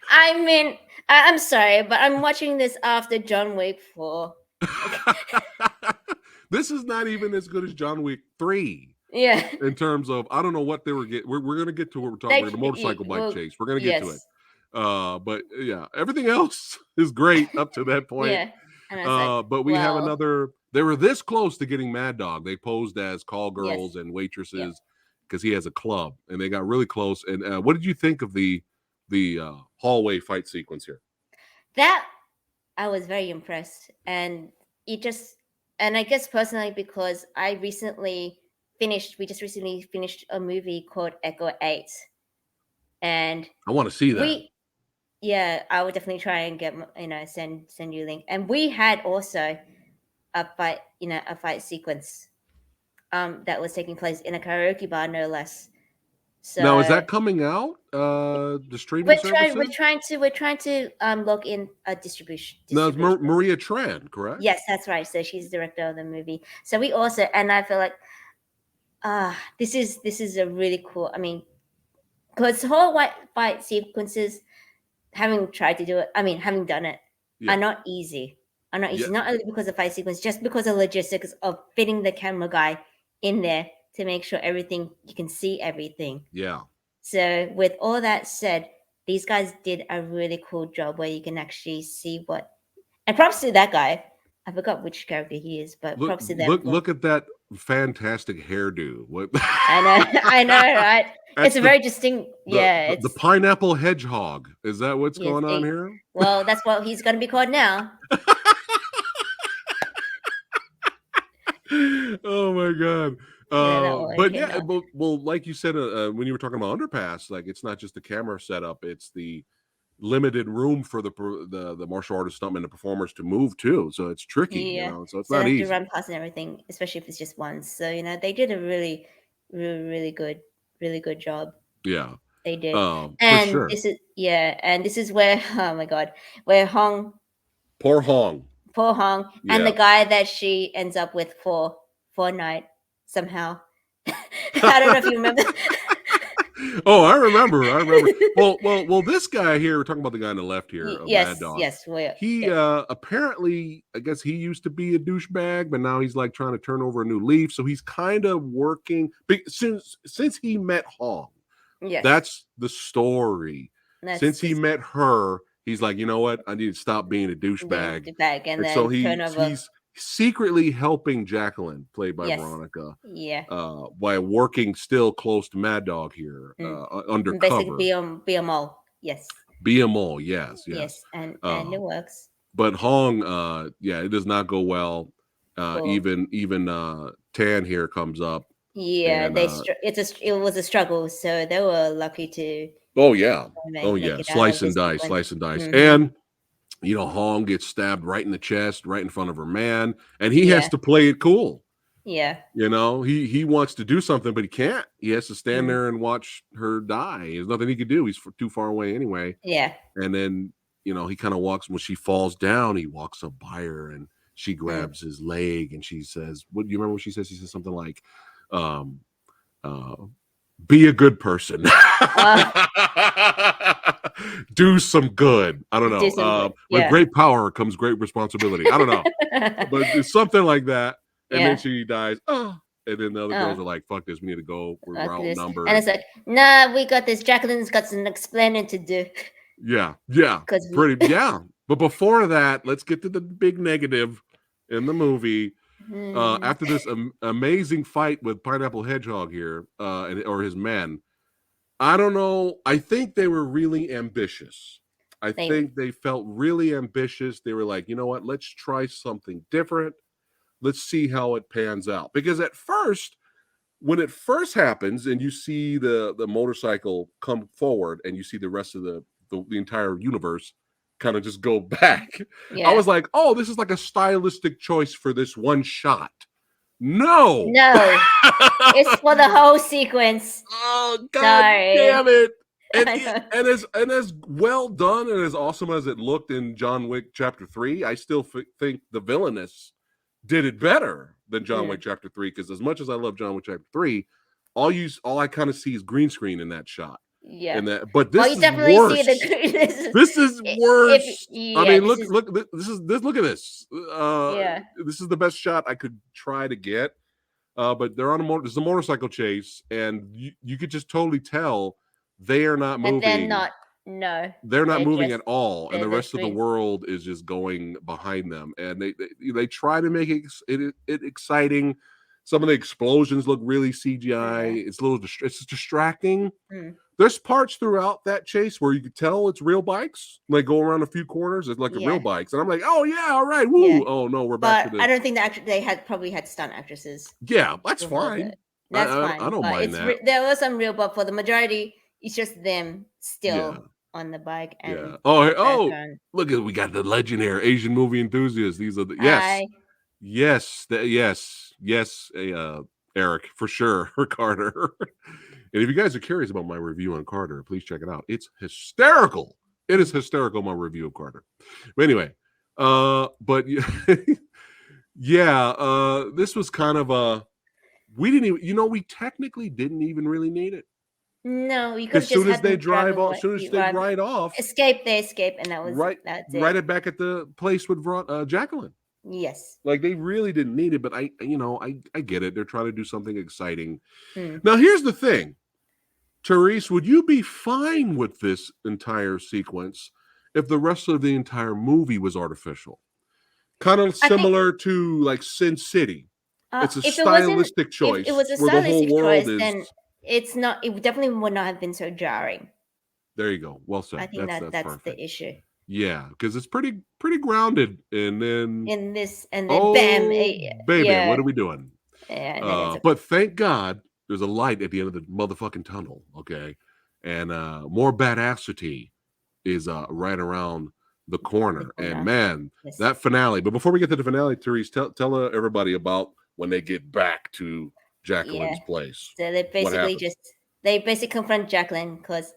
I mean, I'm sorry, but I'm watching this after John Wick 4. This is not even as good as John Wick 3 Yeah. in terms of, I don't know what they were getting. We're going to get to what we're talking about, the motorcycle bike Well, chase. We're going to get to it. yes. But yeah, everything else is great up to that point. Yeah. And I was like, But we have well, another. They were this close to getting Mad Dog. They posed as call yes. girls and Yep. waitresses because he has a club, and they got really close. And what did you think of the hallway fight sequence here? That I was very impressed. And it just, and I guess personally, because we just recently finished a movie called Echo 8. And I want to see that. yeah, I would definitely try and get, send you a link. And we had also a fight sequence that was taking place in a karaoke bar, no less. So Now, is that coming out? The streaming services? we're trying to log in a No, it's distribution. Maria Tran, correct? Yes, that's right. So she's the director of the movie. So we also, and I feel like this is a really cool. I mean, because whole white fight sequences, having tried to do it, I mean, having done it, Yeah. are not easy. Are not easy. Yeah. Not only because of fight sequence, just because of logistics of fitting the camera guy in there to make sure everything you can see everything. Yeah. So with all that said, these guys did a really cool job where you can actually see what. And props to that guy. I forgot which character he is, but props to them. Look at that fantastic hairdo. What? I know, right? That's It's a very distinct. Yeah, the it's pineapple hedgehog. Is that what's yes. going on here? Well, that's what he's going to be called now. Oh my god. That But yeah, well, like you said, when you were talking about Underpass, like it's not just the camera setup; it's the limited room for the martial artist stuntmen and performers to move too. So it's tricky, Yeah. So it's So not they have to easy. run past and everything, especially if it's just once. So they did a really, really good job. Yeah. They did. For And sure. this is where oh my god, where Poor Hong. poor Hong and the Yeah. guy that she ends up with for night somehow. I don't know if you remember. Oh, I remember. Well. This guy here, we're talking about the guy on the left here of Mad Dog. Yes. He apparently, I guess he used to be a douchebag, but now he's like trying to turn over a new leaf. So he's kind of working since he met Hong. Yes. That's the story. Since he met her, he's like, you know what? I need to stop being a douchebag. And then so turn over. he's secretly helping Jacqueline, played by Veronica. Yeah. By working still close to Mad Dog here, undercover. Basically, be a mole. Yes. Be a mole. Yes. And it works. But Hong, it does not go well. Cool. Even Tan here comes up. Yeah, and, it was a struggle, so they were lucky to. Oh yeah, make slice and dice, Mm-hmm. and Hong gets stabbed right in the chest, right in front of her man, and he has to play it cool. Yeah. He wants to do something, but he can't. He has to stand there and watch her die. There's nothing he could do. He's too far away anyway. Yeah. And then, he kind of walks, when she falls down, he walks up by her and she grabs his leg and she says, what do you remember what she says? She says something like, be a good person. Do some good. I don't know. With great power comes great responsibility. I don't know. But it's something like that. And then she dies. Oh. And then the other girls are like, fuck this, we need to go. We're outnumbered. And it's like, nah, we got this. Jacqueline's got some explaining to do. Yeah. But before that, let's get to the big negative in the movie. After this amazing fight with Pineapple Hedgehog here, or his men, I don't know. I think they were really ambitious. I think they felt really ambitious. They were like, you know what? Let's try something different. Let's see how it pans out. Because at first, when it first happens and you see the motorcycle come forward and you see the rest of the entire universe, kind of just go back. I Yeah. was like, oh, this is like a stylistic choice for this one shot. No. No. It's for the whole sequence. Oh god Sorry. damn it. And, I know. and as well done and as awesome as it looked in John Wick Chapter 3, I still think the villainess did it better than John Wick Chapter 3, because as much as I love John Wick Chapter 3, all I kind of see is green screen in that shot. Yeah. And that, but Well, this you is definitely worse. see the This is if worse. yeah, I mean, this look, is, look, look at this. yeah. This is the best shot I could try to get. But they're on there's a motorcycle chase, and you could just totally tell they are not And they're moving. not no. They're not They're moving just at all, and the the rest of the screens. world is just going behind them. And they try to make it exciting. Some of the explosions look really CGI. Yeah. It's a little it's distracting. Mm. There's parts throughout that chase where you could tell it's real bikes. They go around a few corners. It's like a real Yeah. bikes, and I'm like, oh yeah, all right, woo. Yeah. Oh no, we're back But to the. I don't think that they probably had stunt actresses. Yeah, that's with all fine. That's I fine. don't But mind it's that. there was some real, but for the majority, it's just them Yeah, still on the bike and yeah. Oh, background. look at we got the legend here, Asian movie enthusiasts. These are the I yes, Eric for sure, Carter. And if you guys are curious about my review on Carter, please check it out. It's hysterical. It is hysterical, my review of Carter. But anyway, but yeah, this was kind of a we didn't even we technically didn't even really need it. no, you could As have just soon as had they them drive drive off, away. as soon as they ride off, Escape, they escape, and that's right it. it back at the place with Jacqueline. Yes. Like they really didn't need it, but I get it. They're trying to do something exciting. Hmm. Now here's the thing, Therese, would you be fine with this entire sequence if the rest of the entire movie was artificial? Kind of I think similar to like Sin City. It's a if it wasn't, stylistic if it choice was a where the whole stylistic world choice, is. then it's not. It definitely would not have been so jarring. There you go. Well said. I think That's that's perfect. the issue. Yeah, because it's pretty grounded, and then In this, and then bam, baby, yeah, what are we doing? yeah, and then it's But thank God there's a light at the end of the motherfucking tunnel. Okay, and more badassity is right around the corner. And man, yes. that finale. But before we get to the finale, Therese, tell everybody about when they get back to Jacqueline's place. So they basically confront Jacqueline because,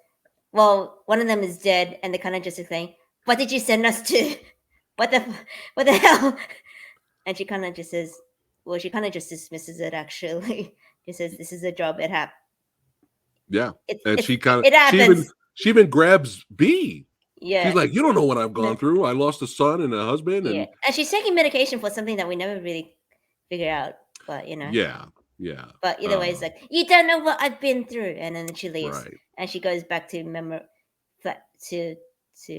well, one of them is dead, and they kind of just saying, "What did you send us to? What the hell?" And she kind of just says, "Well, she kind of just dismisses it. Actually, she says this is a job. It happens." Yeah, and she happens. She even grabs B. Yeah, she's like, "You don't know what I've gone through. I lost a son and a husband." And she's taking medication for something that we never really figured out. But yeah. But either way, it's like, you don't know what I've been through, and then she leaves, right. And she goes back to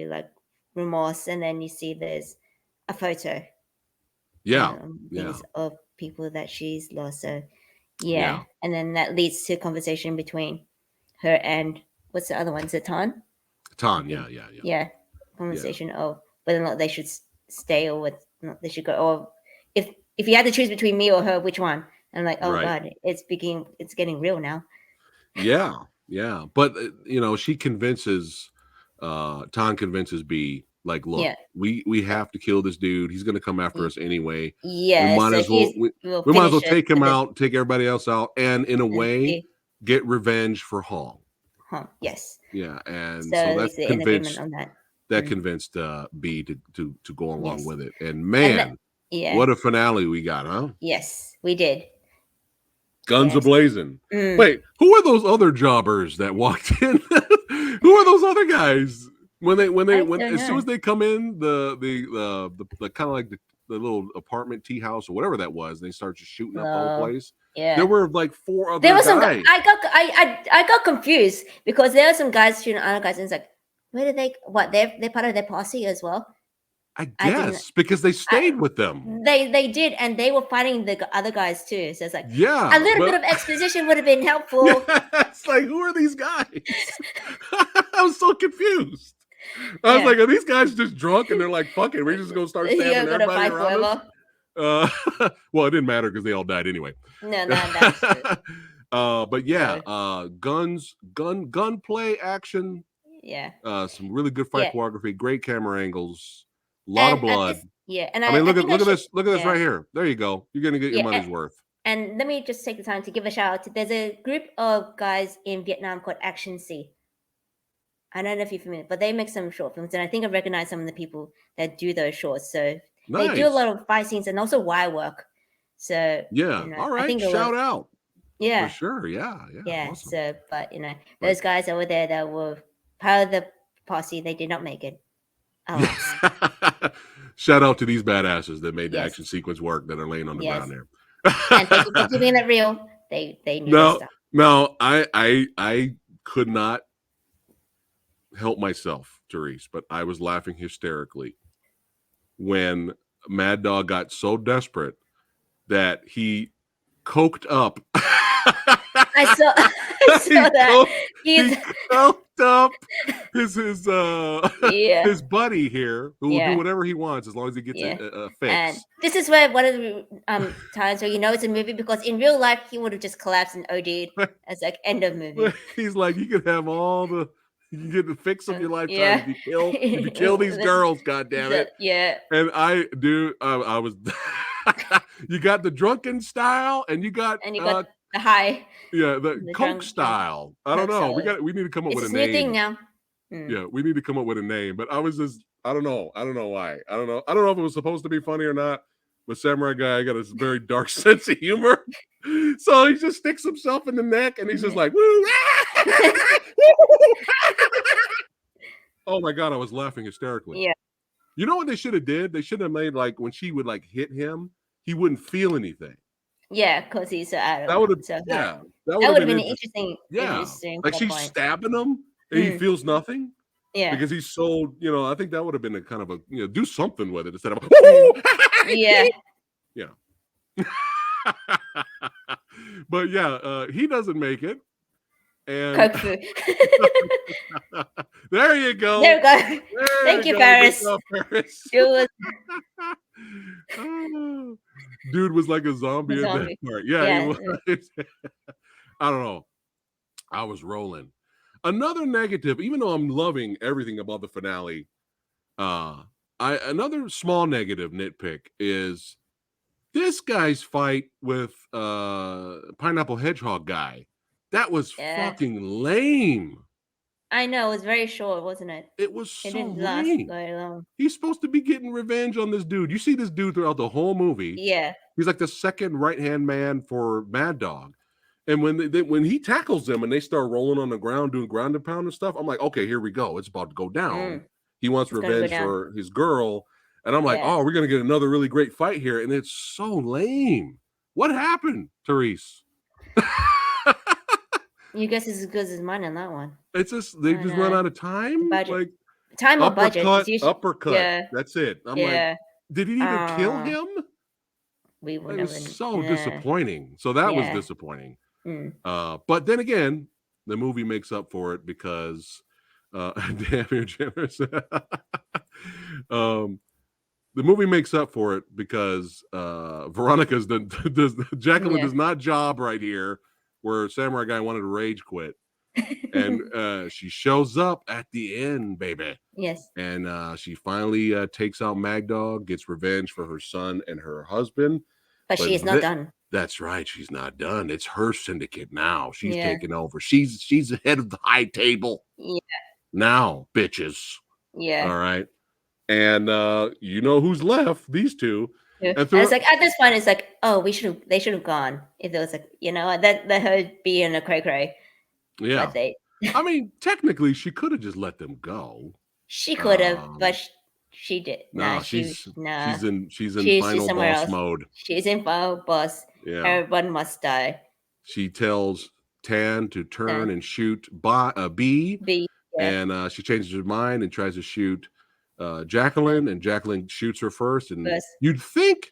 like remorse, and then you see there's a photo, of people that she's lost. So yeah, and then that leads to a conversation between her and what's the other one? Is it Tan? Tan, yeah. Conversation of whether or not they should stay or whether not they should go, or if you had to choose between me or her, which one? And I'm like, oh god, it's getting real now. Yeah. But she convinces Tan convinces B, like, look, we have to kill this dude. He's gonna come after us anyway. Yeah, we might as well take him out, take everybody else out, and in a way get revenge for Hong. Yes. Yeah, and so that's convinced on that. That convinced B to go along with it. And man, what a finale we got, huh? Yes, we did. Guns a-blazing. Wait, who are those other jobbers that walked in? Who are those other guys? When as soon as they come in, the kind of like the little apartment tea house or whatever that was, they start just shooting up the whole place. Yeah, there were like 4 other guys. I got confused because there are some guys shooting other guys, and it's like, where did they? What, they're part of their posse as well? I guess because they stayed with them. They did, and they were fighting the other guys too. So it's like, a little bit of exposition would have been helpful. It's like, who are these guys? I was so confused. I was like, are these guys just drunk and they're like, fuck it, we're just gonna start stabbing everybody around us? Well, it didn't matter because they all died anyway. No, that's true. But yeah, gunplay action. Yeah. Some really good fight Yeah. choreography, great camera angles, a lot of blood. And I mean, I think I look at should. this. Look at this right here. There you go. You're gonna get your Yeah. money's worth. And let me just take the time to give a shout out to. There's a group of guys in Vietnam called Action C. I don't know if you're familiar, but they make some short films, and I think I recognize some of the people that do those shorts. So they do a lot Nice. of fight scenes and also wire work. So Yeah. All I right. think a lot. Shout out for Yeah, sure. Yeah. Yeah. yeah. Awesome. So, but But those guys over there that were part of the posse, they did not make it. Alas. shout out to these badasses that made the Yes, action sequence work that are laying on the yes. ground there. And thank you for keeping it real. They knew their no, stuff. no, I could not help myself, Therese, but I was laughing hysterically when Mad Dog got so desperate that he coked up. I saw that. He coked up his Yeah. his buddy here, who will do Yeah. whatever he wants as long as he gets Yeah. a And fix. this is where one of the times where it's a movie, because in real life he would have just collapsed and OD'd as like end of movie. He's like, you can have all the, you can get the fix of your lifetime Yeah. if you kill these girls, god damn it. Yeah. And I was you got the drunken style and you got And you got the high. yeah, the the coke drunk style. I don't Coke know. style. We need to come up It's with a this new thing name. now. Yeah, we need to come up with a name. But I was just I don't know why. I don't know if it was supposed to be funny or not. But Samurai Guy got a very dark sense of humor. So he just sticks himself in the neck and he's just like, woo! Oh my god, I was laughing hysterically. Yeah. You know what they should have did? They should have made like when she would like hit him, he wouldn't feel anything. Yeah, because he's so That would have so yeah. that would have been an interesting Yeah. Like she's point. stabbing him and he feels nothing. Yeah. Because he's so, I think that would have been a kind of a, do something with it instead of Yeah. Yeah. But yeah, he doesn't make it. And Coke food. there you go. There we go. Thank you, Paris. Paris. It was Dude was like a zombie at that part. Yeah, he was. I don't know. I was rolling. Another negative, even though I'm loving everything about the finale, another small negative nitpick is this guy's fight with Pineapple Hedgehog guy. That was fucking lame. I know, it was very short, wasn't it? It was so didn't lame. last very long. He's supposed to be getting revenge on this dude. You see this dude throughout the whole movie. Yeah. He's like the second right-hand man for Mad Dog. And when he tackles them and they start rolling on the ground doing ground and pound and stuff, I'm like, okay, here we go. It's about to go down. He wants revenge for his girl. And I'm like, oh, we're going to get another really great fight here. And it's so lame. What happened, Therese? You guess it's as good as mine on that one. It's just, they just run out of time? Budget. Like, time or budget. Uppercut. Yeah. That's it. I'm like, did he even kill him? We were It was so disappointing. So that was disappointing. But then again, the movie makes up for it because damn, you're generous. The movie makes up for it because Veronica's Jacqueline does not job right here where Samurai Guy wanted to rage quit. And she shows up at the end, baby. Yes. And she finally takes out Mad Dog, gets revenge for her son and her husband. But she is not done. That's right. She's not done. It's her syndicate now. She's taking over. She's the head of the high table. Yeah. Now, bitches. Yeah. All right. And you know who's left? These two. Yeah. And it's like at this point, it's like, oh, they should have gone. If there was like, that her be in a cray. Yeah. I mean, technically, she could have just let them go. She could have, but she did. She's in final boss mode. She's in final boss. Yeah. Everyone must die. She tells Tan to turn and shoot B. And she changes her mind and tries to shoot Jacqueline, and Jacqueline shoots her first. And you think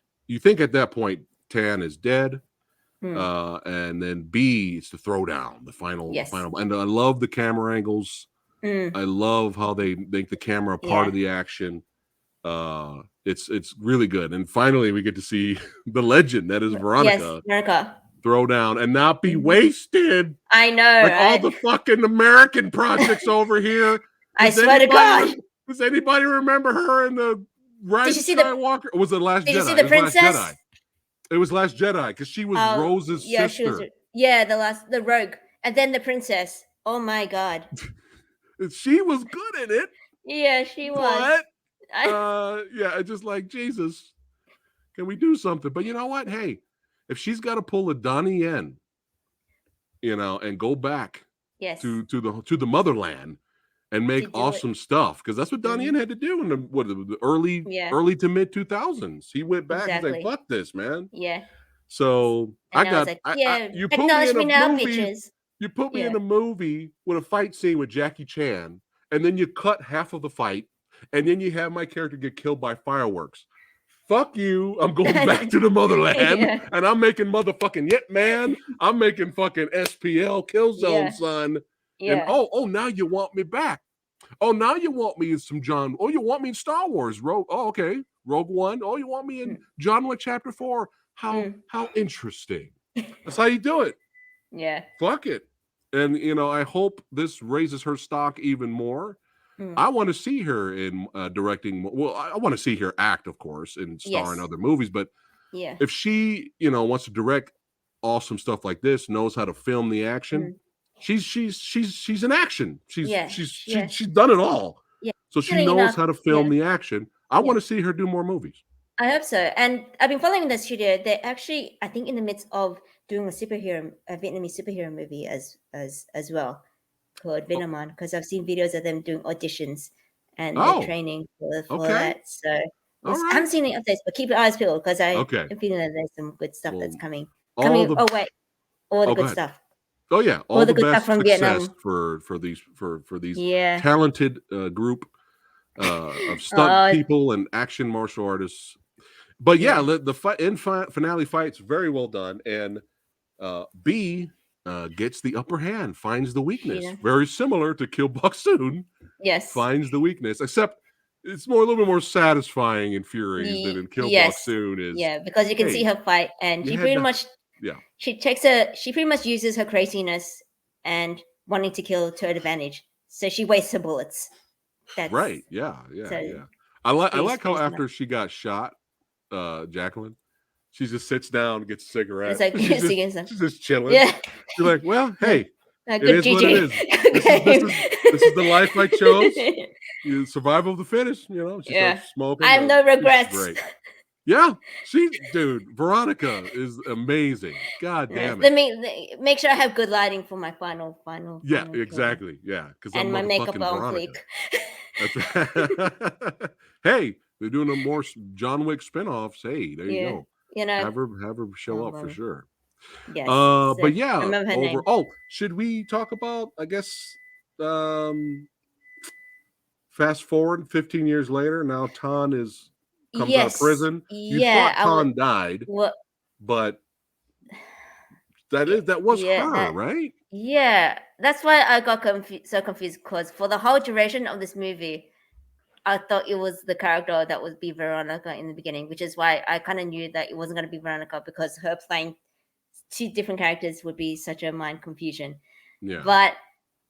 at that point Tan is dead. And then B, it's the throwdown, the final. And I love the camera angles. I love how they make the camera part of the action. It's really good. And finally we get to see the legend that is Veronica. Throw down and not be wasted. I know. Like all the fucking American projects over here. I swear to God. Does anybody remember her in the Rise of Skywalker? Or was it Last Did Jedi? you see the It was Last princess? Jedi. It was Last Jedi because she was Rose's yeah, sister. the rogue, and then the princess. Oh my God. She was good in it. Yeah, she was. But yeah, just like Jesus, can we do something? But you know what? Hey, if she's got to pull a Donnie Yen, and go back Yes. to the motherland and make awesome stuff, because that's what Donnie Yen had to do in the early to mid 2000s. He went back. Exactly. He's like, fuck this, man. Yeah. So And I was like, you put me in a movie. Bitches. You put me in a movie with a fight scene with Jackie Chan, and then you cut half of the fight, and then you have my character get killed by fireworks. Fuck you. I'm going back to the motherland, and I'm making motherfucking Yet Man. I'm making fucking SPL Killzone, son. Yeah. And now you want me back. Oh, now you want me in some John. Oh, you want me in Star Wars. Okay. Rogue One. Oh, you want me in John Wick Chapter 4. How interesting. That's how you do it. Yeah. Fuck it. And I hope this raises her stock even more. I want to see her in directing. Well, I want to see her act, of course, and star in other movies. But if she, wants to direct awesome stuff like this, knows how to film the action, she's in action. She's done it all. Yeah. So she knows how to film the action. I want to see her do more movies. I hope so. And I've been following the studio. They're actually, I think, in the midst of doing a Vietnamese superhero movie as well, called Venomon, because I've seen videos of them doing auditions and they're training for that. So I haven't seen any updates, but keep your eyes peeled, because I'm feeling that there's some good stuff that's coming. All the good stuff. Oh yeah, all the best from Vietnam for these talented group of stunt people and action martial artists. But the finale fight's very well done, and B gets the upper hand, finds the weakness, very similar to Kill BOKSOON. Yes, finds the weakness, except it's a little bit more satisfying in Furies than in Kill BOKSOON. Because you can see her fight, and she pretty much she pretty much uses her craziness and wanting to kill to her advantage, so she wastes her bullets. That's right. Yeah. I like how after she got shot, Jacqueline, she just sits down, gets a cigarette. It's like she's just chilling. Yeah. She's like, well, hey, it is what it is. This is the life I chose. Survival of the fittest. She starts smoking. I have no regrets. Great. Yeah, dude, Veronica is amazing. God damn it. Let me make sure I have good lighting for my final. Yeah, exactly. Yeah, because and my makeup on fleek. That's right. Hey, they're doing a more John Wick spinoffs. Hey, there you go. Have her show up for sure. Yes. But yeah, should we talk about, I guess, fast forward 15 years later, now Tan comes out of prison. You thought Tan died, but that was her, right? Yeah, that's why I got so confused, because for the whole duration of this movie, I thought it was the character that would be Veronica in the beginning, which is why I kind of knew that it wasn't going to be Veronica, because her playing two different characters would be such a mind confusion. Yeah. But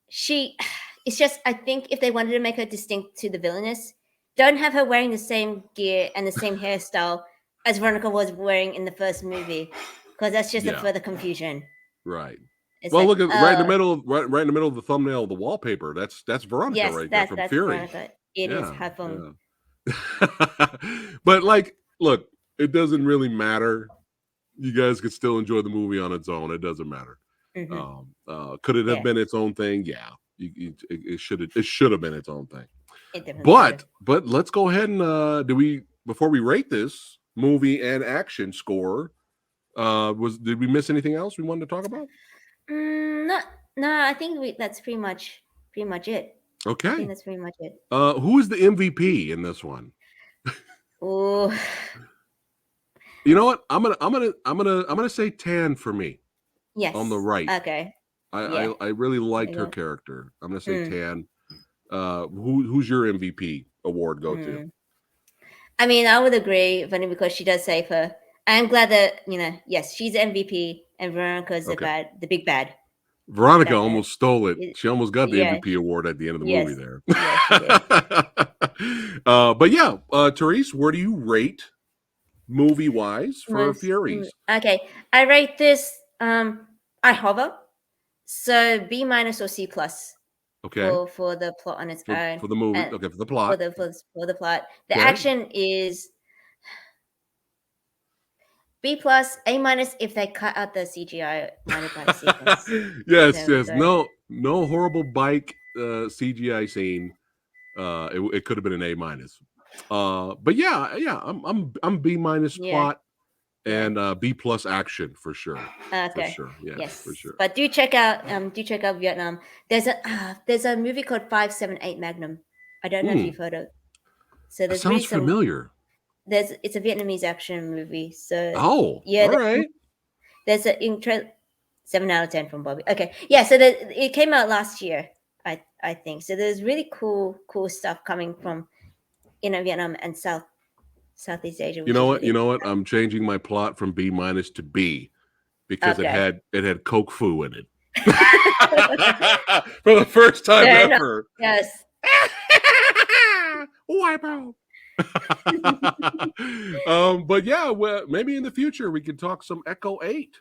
it's just, I think if they wanted to make her distinct to the villainess, don't have her wearing the same gear and the same hairstyle as Veronica was wearing in the first movie, because that's just a further confusion. Right. It's look at right in the middle of the thumbnail of the wallpaper. That's Veronica right there from Fury. Veronica. It is her phone. But look, it doesn't really matter. You guys could still enjoy the movie on its own. It doesn't matter. Mm-hmm. Could it have been its own thing? Yeah, it should have been its own thing. But let's go ahead and before we rate this movie and action score, did we miss anything else we wanted to talk about? No, I think that's pretty much it. Okay, I think that's pretty much it. Who is the MVP in this one? Oh, you know what? I'm gonna say Tan for me. Yes. On the right. Okay. I really liked her character. I'm gonna say Tan. Who's your MVP award go to? I mean, I would agree, Funny, because she does save her. I'm glad that yes, she's MVP and Veronica's the big bad. Veronica That almost stole it. it, She almost got the yes, MVP award at the end of the movie yes, there. yes, she did. But yeah, Therese, where do you rate movie wise for Furies? Okay, I rate this. I hover, so B minus or C plus Okay, for the plot on its own, for the movie. and Okay, for the plot. for the plot. The Okay. action is B plus, A minus if they cut out the CGI minor bike sequence. Yes, There we yes. go. No horrible bike CGI scene. It could have been an A minus. But yeah, I'm B minus Yeah, plot yeah. and B plus action for sure. For Okay. sure. Yes, Yes. for sure. But do check out Vietnam. There's a movie called 578 Magnum. I don't know if you've heard of. So That there's really sounds familiar. it's a Vietnamese action movie. So Oh, yeah, all right. there's an intro 7 out of 10 from Bobby. Okay. Yeah, so it came out last year, I think. So there's really cool stuff coming from Vietnam and Southeast Asia, You which know is what? really You know what? I'm changing my plot from B minus to B because okay. it had Coke Fu in it. For the first time Fair enough. ever. Yes. Wipeout. But yeah, well, maybe in the future we can talk some Echo 8.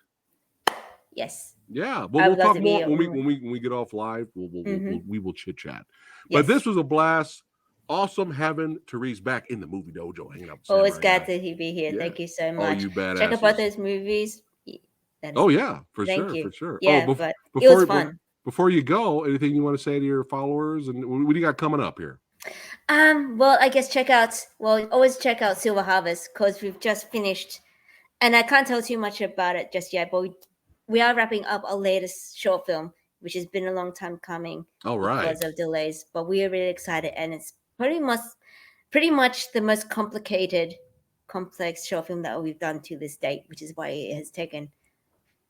Yes. Yeah, but I we'll would love talk to more be when we get off live. We will chit chat. But yes. this was a blast. Awesome having Therese back in the movie dojo, hanging out with Always Samurai glad Guy. to be here. Yeah. Thank you so Oh, much. you badasses. Check out both those movies. Oh yeah, for thank sure, you. for sure. Yeah, Oh, but it was fun. Before you go, anything you want to say to your followers, and what do you got coming up here? Well, I guess always check out Silver Harvest because we've just finished, and I can't tell too much about it just yet. But we are wrapping up our latest short film, which has been a long time coming because of delays. But we are really excited, and it's pretty much the most complex short film that we've done to this date, which is why it has taken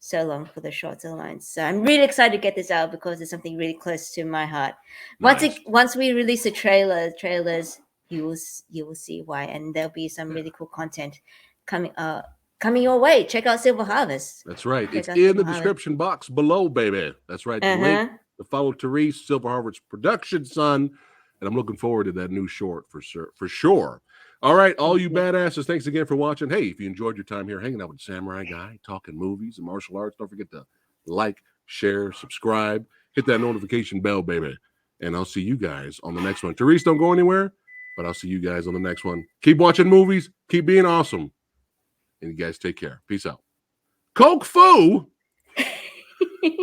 so long for the shorts alone. So I'm really excited to get this out because it's something really close to my heart. Nice. Once we release the trailers, you will see why, and there'll be some really cool content coming your way. Check out Silver Harvest. That's right. It's in the description box below, baby. That's right. The link to follow Therese, Silver Harvest's production son, and I'm looking forward to that new short for sure. All right, all you badasses, thanks again for watching. Hey, if you enjoyed your time here hanging out with Samurai Guy, talking movies and martial arts, don't forget to like, share, subscribe, hit that notification bell, baby. And I'll see you guys on the next one. Therese, don't go anywhere, but I'll see you guys on the next one. Keep watching movies. Keep being awesome. And you guys take care. Peace out. Coke Fu!